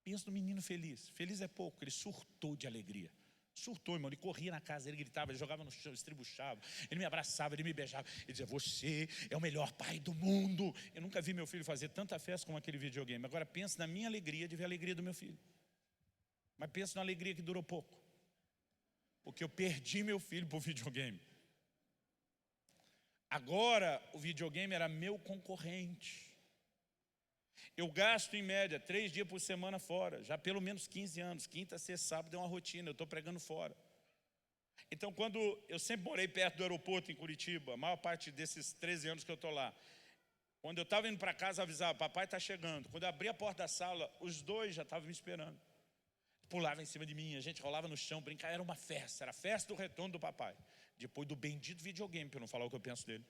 Pensa no menino feliz. Feliz é pouco, ele surtou de alegria. Surtou, irmão, ele corria na casa, ele gritava, ele jogava no chão, estribuchava, ele me abraçava, ele me beijava. Ele dizia: você é o melhor pai do mundo. Eu nunca vi meu filho fazer tanta festa como aquele videogame. Agora pensa na minha alegria de ver a alegria do meu filho. Mas pensa na alegria que durou pouco, porque eu perdi meu filho por videogame. Agora o videogame era meu concorrente. Eu gasto em média 3 dias por semana fora, já pelo menos 15 anos, quinta, sexta, sábado é uma rotina, eu estou pregando fora. Então quando eu sempre morei perto do aeroporto em Curitiba, a maior parte desses 13 anos que eu estou lá, quando eu estava indo para casa avisava: papai está chegando. Quando eu abri a porta da sala, os dois já estavam me esperando. Pulava em cima de mim, a gente rolava no chão, brincava, era uma festa, era a festa do retorno do papai. Depois do bendito videogame, para eu não falar o que eu penso dele.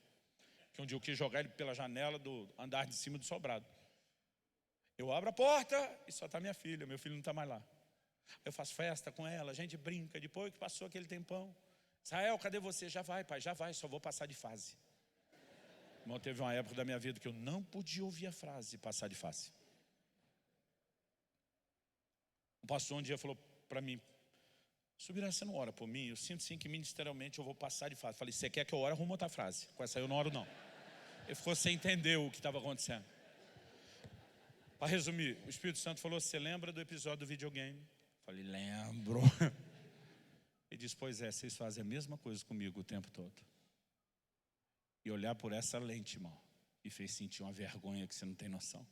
Que um dia eu quis jogar ele pela janela do andar de cima do sobrado. Eu abro a porta e só está minha filha, meu filho não está mais lá. Eu faço festa com ela, a gente brinca. Depois que passou aquele tempão: Israel, cadê você? Já vai, pai, já vai, só vou passar de fase. Irmão, teve uma época da minha vida que eu não podia ouvir a frase passar de fase. O pastor um dia falou para mim: Subirá, você não ora por mim? Eu sinto sim que ministerialmente eu vou passar de fase. Falei: você quer que eu ore? Arruma outra frase. Com essa eu não oro não. Ele ficou sem entender o que estava acontecendo. Para resumir, o Espírito Santo falou: você lembra do episódio do videogame? Falei: lembro. Ele disse: pois é, vocês fazem a mesma coisa comigo o tempo todo. E olhar por essa lente, irmão, me fez sentir uma vergonha que você não tem noção.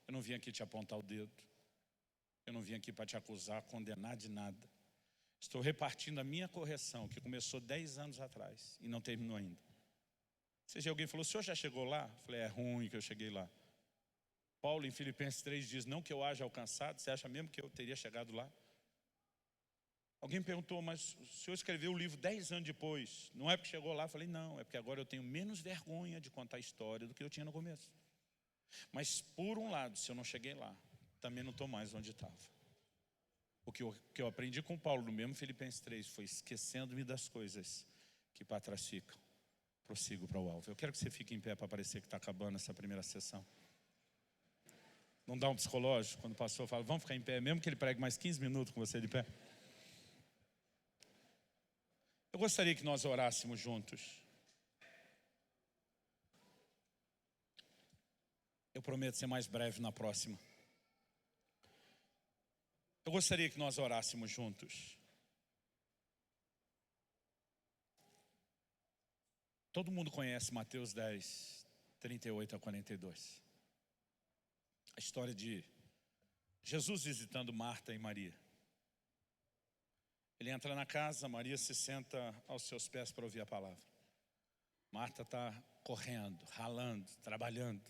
Eu não vim aqui te apontar o dedo. Eu não vim aqui para te acusar, condenar de nada. Estou repartindo a minha correção, que começou 10 anos atrás e não terminou ainda. Seja alguém falou: o senhor já chegou lá? Eu falei: é ruim que eu cheguei lá. Paulo em Filipenses 3 diz: não que eu haja alcançado. Você acha mesmo que eu teria chegado lá? Alguém me perguntou: mas o senhor escreveu o livro 10 anos depois, não é porque chegou lá? Eu falei: não, é porque agora eu tenho menos vergonha de contar a história do que eu tinha no começo. Mas por um lado, se eu não cheguei lá, também não estou mais onde estava. O que eu aprendi com Paulo no mesmo Filipenses 3 foi: esquecendo-me das coisas que para trás ficam, prossigo para o alvo. Eu quero que você fique em pé para parecer que está acabando essa primeira sessão. Não dá um psicológico quando o pastor fala: vamos ficar em pé, mesmo que ele pregue mais 15 minutos com você de pé. Eu gostaria que nós orássemos juntos. Eu prometo ser mais breve na próxima. Eu gostaria que nós orássemos juntos. Todo mundo conhece Mateus 10, 38 a 42. A história de Jesus visitando Marta e Maria. Ele entra na casa, Maria se senta aos seus pés para ouvir a palavra. Marta está correndo, ralando, trabalhando.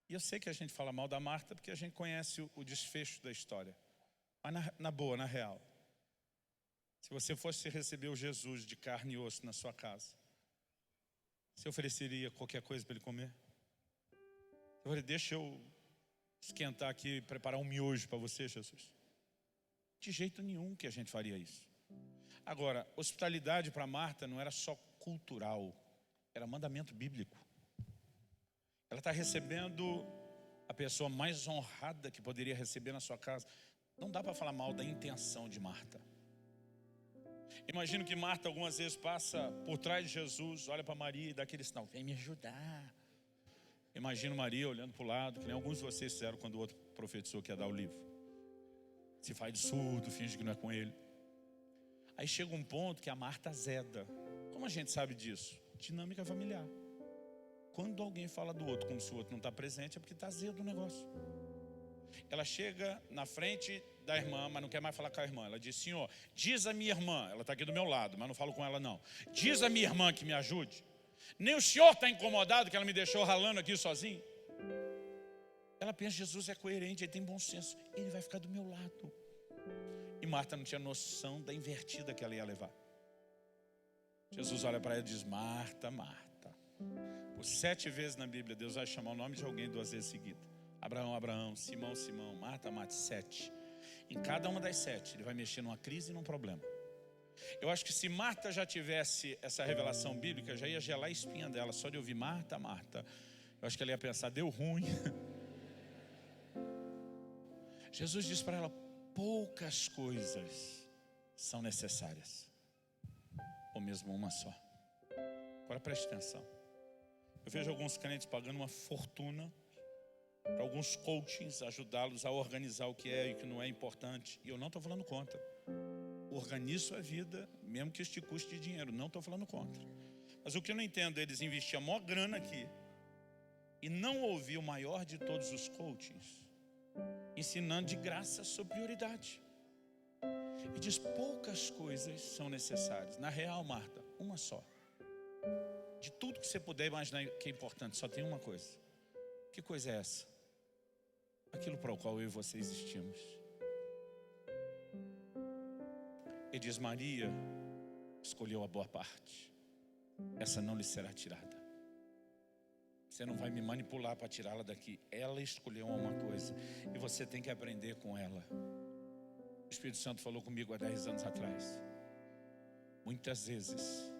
E eu sei que a gente fala mal da Marta porque a gente conhece o desfecho da história. Mas na boa, na real, se você fosse receber o Jesus de carne e osso na sua casa, você ofereceria qualquer coisa para ele comer? Eu falei, deixa eu esquentar aqui e preparar um miojo para você, Jesus. De jeito nenhum que a gente faria isso. Agora, hospitalidade para Marta não era só cultural, era mandamento bíblico. Ela está recebendo a pessoa mais honrada que poderia receber na sua casa. Não dá para falar mal da intenção de Marta. Imagino que Marta algumas vezes passa por trás de Jesus, olha para Maria e dá aquele sinal, vem me ajudar. Imagino Maria olhando para o lado, que nem alguns de vocês fizeram quando o outro profetizou que ia dar o livro. Se faz de surdo, finge que não é com ele. Aí chega um ponto que a Marta azeda. Como a gente sabe disso? Dinâmica familiar. Quando alguém fala do outro como se o outro não está presente, é porque está azedo o negócio. Ela chega na frente da irmã, mas não quer mais falar com a irmã. Ela diz, Senhor, diz a minha irmã, ela está aqui do meu lado, mas não falo com ela não. Diz a minha irmã que me ajude. Nem o Senhor está incomodado que ela me deixou ralando aqui sozinho. Ela pensa, Jesus é coerente, ele tem bom senso, ele vai ficar do meu lado. E Marta não tinha noção da invertida que ela ia levar. Jesus olha para ela e diz, Marta, Marta. Por 7 vezes na Bíblia, Deus vai chamar o nome de alguém 2 vezes seguidas. Abraão, Abraão, Simão, Simão, Marta, Marta, 7. Em cada uma das 7, ele vai mexer numa crise e num problema. Eu acho que se Marta já tivesse essa revelação bíblica, já ia gelar a espinha dela, só de ouvir Marta, Marta. Eu acho que ela ia pensar, deu ruim. Jesus diz para ela, poucas coisas são necessárias, ou mesmo uma só. Agora preste atenção. Eu vejo alguns crentes pagando uma fortuna para alguns coachings ajudá-los a organizar o que é e o que não é importante. E eu não estou falando contra. Organize sua vida, mesmo que isso te custe dinheiro. Não estou falando contra. Mas o que eu não entendo, eles investiam a maior grana aqui e não ouvir o maior de todos os coachings, ensinando de graça a sua prioridade. E diz, poucas coisas são necessárias. Na real, Marta, uma só. De tudo que você puder imaginar que é importante, só tem uma coisa. Que coisa é essa? Aquilo para o qual eu e você existimos. Ele diz, Maria escolheu a boa parte. Essa não lhe será tirada. Você não vai me manipular para tirá-la daqui. Ela escolheu uma coisa e você tem que aprender com ela. O Espírito Santo falou comigo há 10 anos atrás. Muitas vezes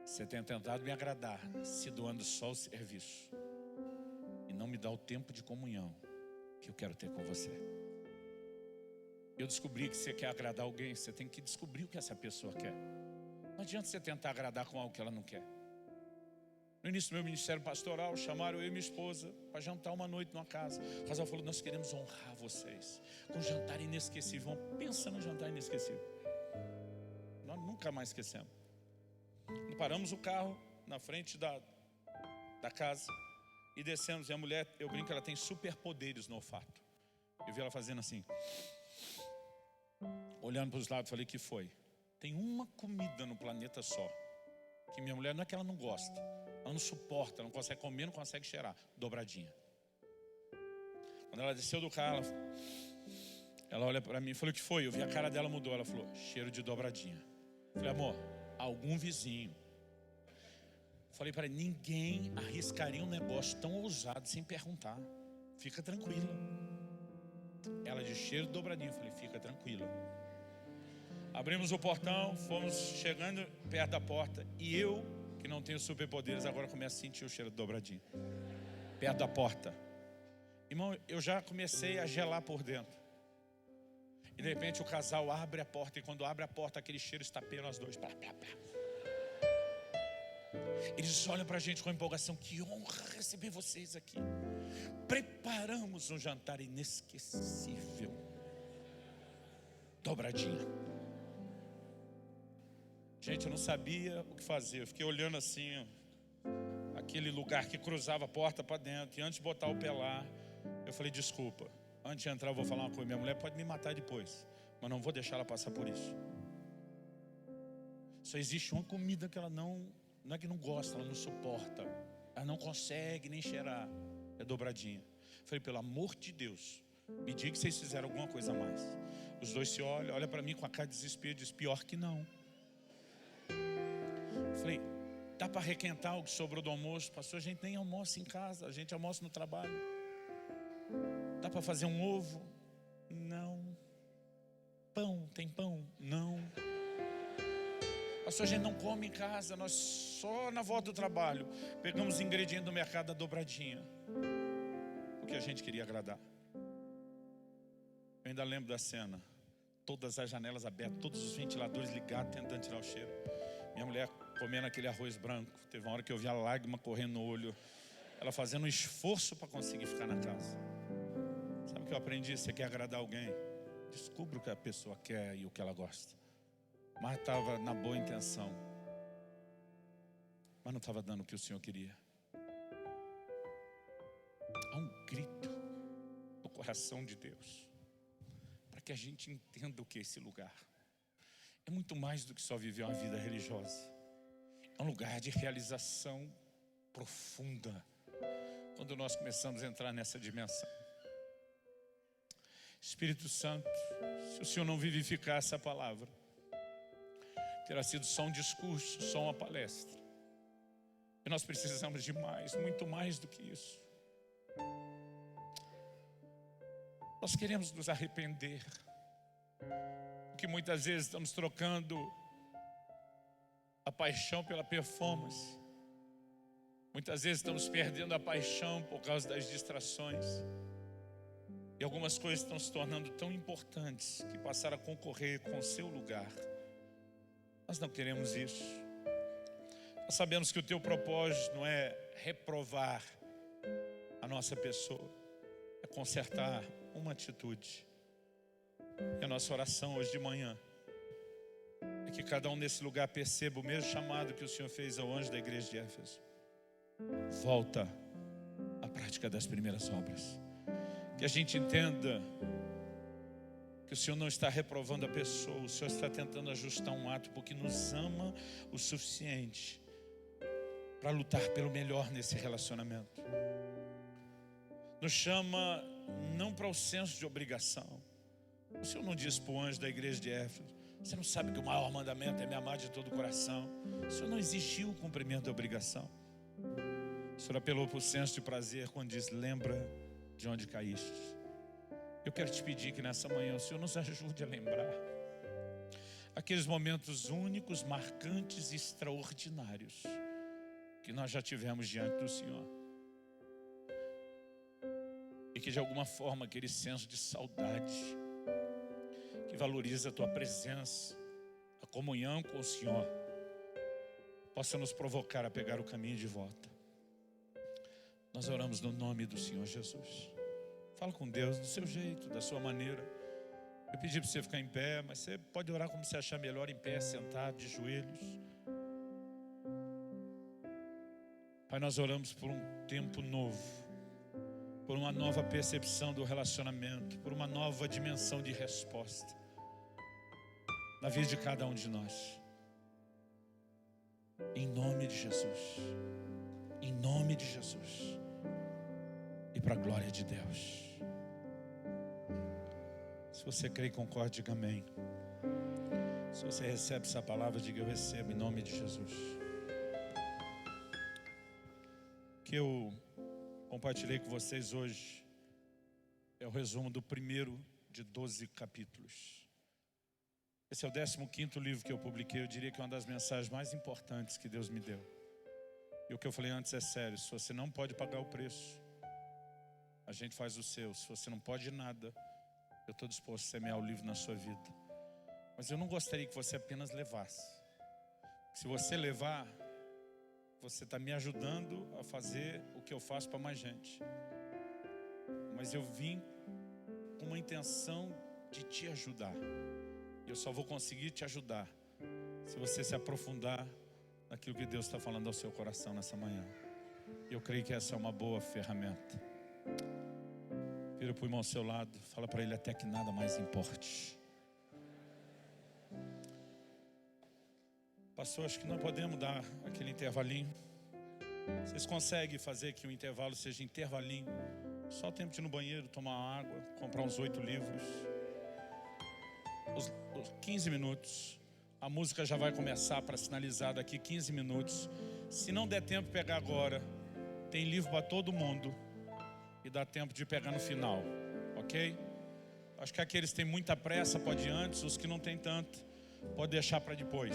você tem tentado me agradar, se doando só o serviço, e não me dá o tempo de comunhão que eu quero ter com você. Eu descobri que você quer agradar alguém, você tem que descobrir o que essa pessoa quer. Não adianta você tentar agradar com algo que ela não quer. No início do meu ministério pastoral, chamaram eu e minha esposa para jantar uma noite numa casa. O casal falou, nós queremos honrar vocês com um jantar inesquecível. Pensa no jantar inesquecível. Nós nunca mais esquecemos. Paramos o carro na frente da casa e descemos. E a mulher, eu brinco, ela tem superpoderes no olfato. Eu vi ela fazendo assim, olhando para os lados, falei, que foi? Tem uma comida no planeta só que minha mulher, não é que ela não gosta, ela não suporta, não consegue comer, não consegue cheirar. Dobradinha. Quando ela desceu do carro, ela olha para mim e falou, o que foi? Eu vi a cara dela mudou. Ela falou, cheiro de dobradinha. Eu falei, amor, algum vizinho. Falei para ela, ninguém arriscaria um negócio tão ousado sem perguntar. Fica tranquila. Ela de cheiro de dobradinha. Eu falei, fica tranquila. Abrimos o portão, fomos chegando perto da porta. E eu, que não tenho superpoderes, agora começo a sentir o cheiro de dobradinha. Perto da porta. Irmão, eu já comecei a gelar por dentro. E de repente o casal abre a porta. E quando abre a porta, aquele cheiro estapeia nós dois. Plá, plá, plá. Eles olham para a gente com empolgação. Que honra receber vocês aqui. Preparamos um jantar inesquecível. Dobradinha. Gente, eu não sabia o que fazer. Eu fiquei olhando assim, aquele lugar que cruzava a porta para dentro. E antes de botar o pé lá, eu falei, desculpa, antes de entrar eu vou falar uma coisa. Minha mulher pode me matar depois, mas não vou deixar ela passar por isso. Só existe uma comida que ela não é que não gosta, ela não suporta. Ela não consegue nem cheirar. É dobradinha. Falei, pelo amor de Deus, me diga que vocês fizeram alguma coisa a mais. Os dois se olham, olha para mim com a cara de desespero, diz, pior que não. Falei, dá para requentar o que sobrou do almoço? Pastor, a gente nem almoça em casa, a gente almoça no trabalho. Dá para fazer um ovo? Não. Pão, tem pão? Não. Pastor, a gente não come em casa, nós só na volta do trabalho pegamos ingredientes do mercado da dobradinha, porque a gente queria agradar. Eu ainda lembro da cena, todas as janelas abertas, todos os ventiladores ligados, tentando tirar o cheiro. Minha mulher comendo aquele arroz branco, teve uma hora que eu vi a lágrima correndo no olho, ela fazendo um esforço para conseguir ficar na casa. Sabe o que eu aprendi? Você quer agradar alguém? Descubra o que a pessoa quer e o que ela gosta. Mas estava na boa intenção, mas não estava dando o que o Senhor queria. Há um grito no coração de Deus para que a gente entenda o que é esse lugar. É muito mais do que só viver uma vida religiosa. É um lugar de realização profunda. Quando nós começamos a entrar nessa dimensão, Espírito Santo, se o Senhor não vivificar essa palavra, terá sido só um discurso, só uma palestra. E nós precisamos de mais, muito mais do que isso. Nós queremos nos arrepender, porque muitas vezes estamos trocando a paixão pela performance. Muitas vezes estamos perdendo a paixão por causa das distrações. E algumas coisas estão se tornando tão importantes que passaram a concorrer com o seu lugar. Nós não queremos isso. Nós sabemos que o teu propósito não é reprovar a nossa pessoa, é consertar uma atitude. E a nossa oração hoje de manhã é que cada um nesse lugar perceba o mesmo chamado que o Senhor fez ao anjo da igreja de Éfeso. Volta à prática das primeiras obras. Que a gente entenda que o Senhor não está reprovando a pessoa, o Senhor está tentando ajustar um ato, porque nos ama o suficiente para lutar pelo melhor nesse relacionamento. Nos chama não para o senso de obrigação. O Senhor não disse para o anjo da igreja de Éfeso, você não sabe que o maior mandamento é me amar de todo o coração. O Senhor não exigiu o cumprimento da obrigação. O Senhor apelou para o senso de prazer quando diz, lembra de onde caíste. Eu quero te pedir que nessa manhã o Senhor nos ajude a lembrar aqueles momentos únicos, marcantes e extraordinários que nós já tivemos diante do Senhor. E que de alguma forma aquele senso de saudade que valoriza a tua presença, a comunhão com o Senhor, possa nos provocar a pegar o caminho de volta. Nós oramos no nome do Senhor Jesus. Fala com Deus do seu jeito, da sua maneira. Eu pedi para você ficar em pé, mas você pode orar como você achar melhor, em pé, sentado, de joelhos. Pai, nós oramos por um tempo novo, por uma nova percepção do relacionamento, por uma nova dimensão de resposta na vida de cada um de nós. Em nome de Jesus. Em nome de Jesus. E para a glória de Deus. Se você crê e concorda, diga amém. Se você recebe essa palavra, diga eu recebo em nome de Jesus. Que eu compartilhei com vocês hoje é o resumo do primeiro de 12 capítulos. Esse é o 15º livro que eu publiquei. Eu diria que é uma das mensagens mais importantes que Deus me deu. E o que eu falei antes é sério. Se você não pode pagar o preço, a gente faz o seu. Se você não pode nada, eu estou disposto a semear o livro na sua vida. Mas eu não gostaria que você apenas levasse. Se você levar, você está me ajudando a fazer o que eu faço para mais gente. Mas eu vim com uma intenção de te ajudar. E eu só vou conseguir te ajudar se você se aprofundar naquilo que Deus está falando ao seu coração nessa manhã. Eu creio que essa é uma boa ferramenta. Vira para o irmão ao seu lado, fala para ele até que nada mais importe. Pastor, acho que não podemos dar aquele intervalinho. Vocês conseguem fazer que o intervalo seja intervalinho Só tempo de ir no banheiro, tomar água, comprar uns 8 livros. Os 15 minutos. A música já vai começar para sinalizar daqui 15 minutos. Se não der tempo de pegar agora, tem livro para todo mundo. E dá tempo de pegar no final, ok? Acho que aqueles que têm muita pressa pode ir antes, os que não têm tanto, pode deixar para depois.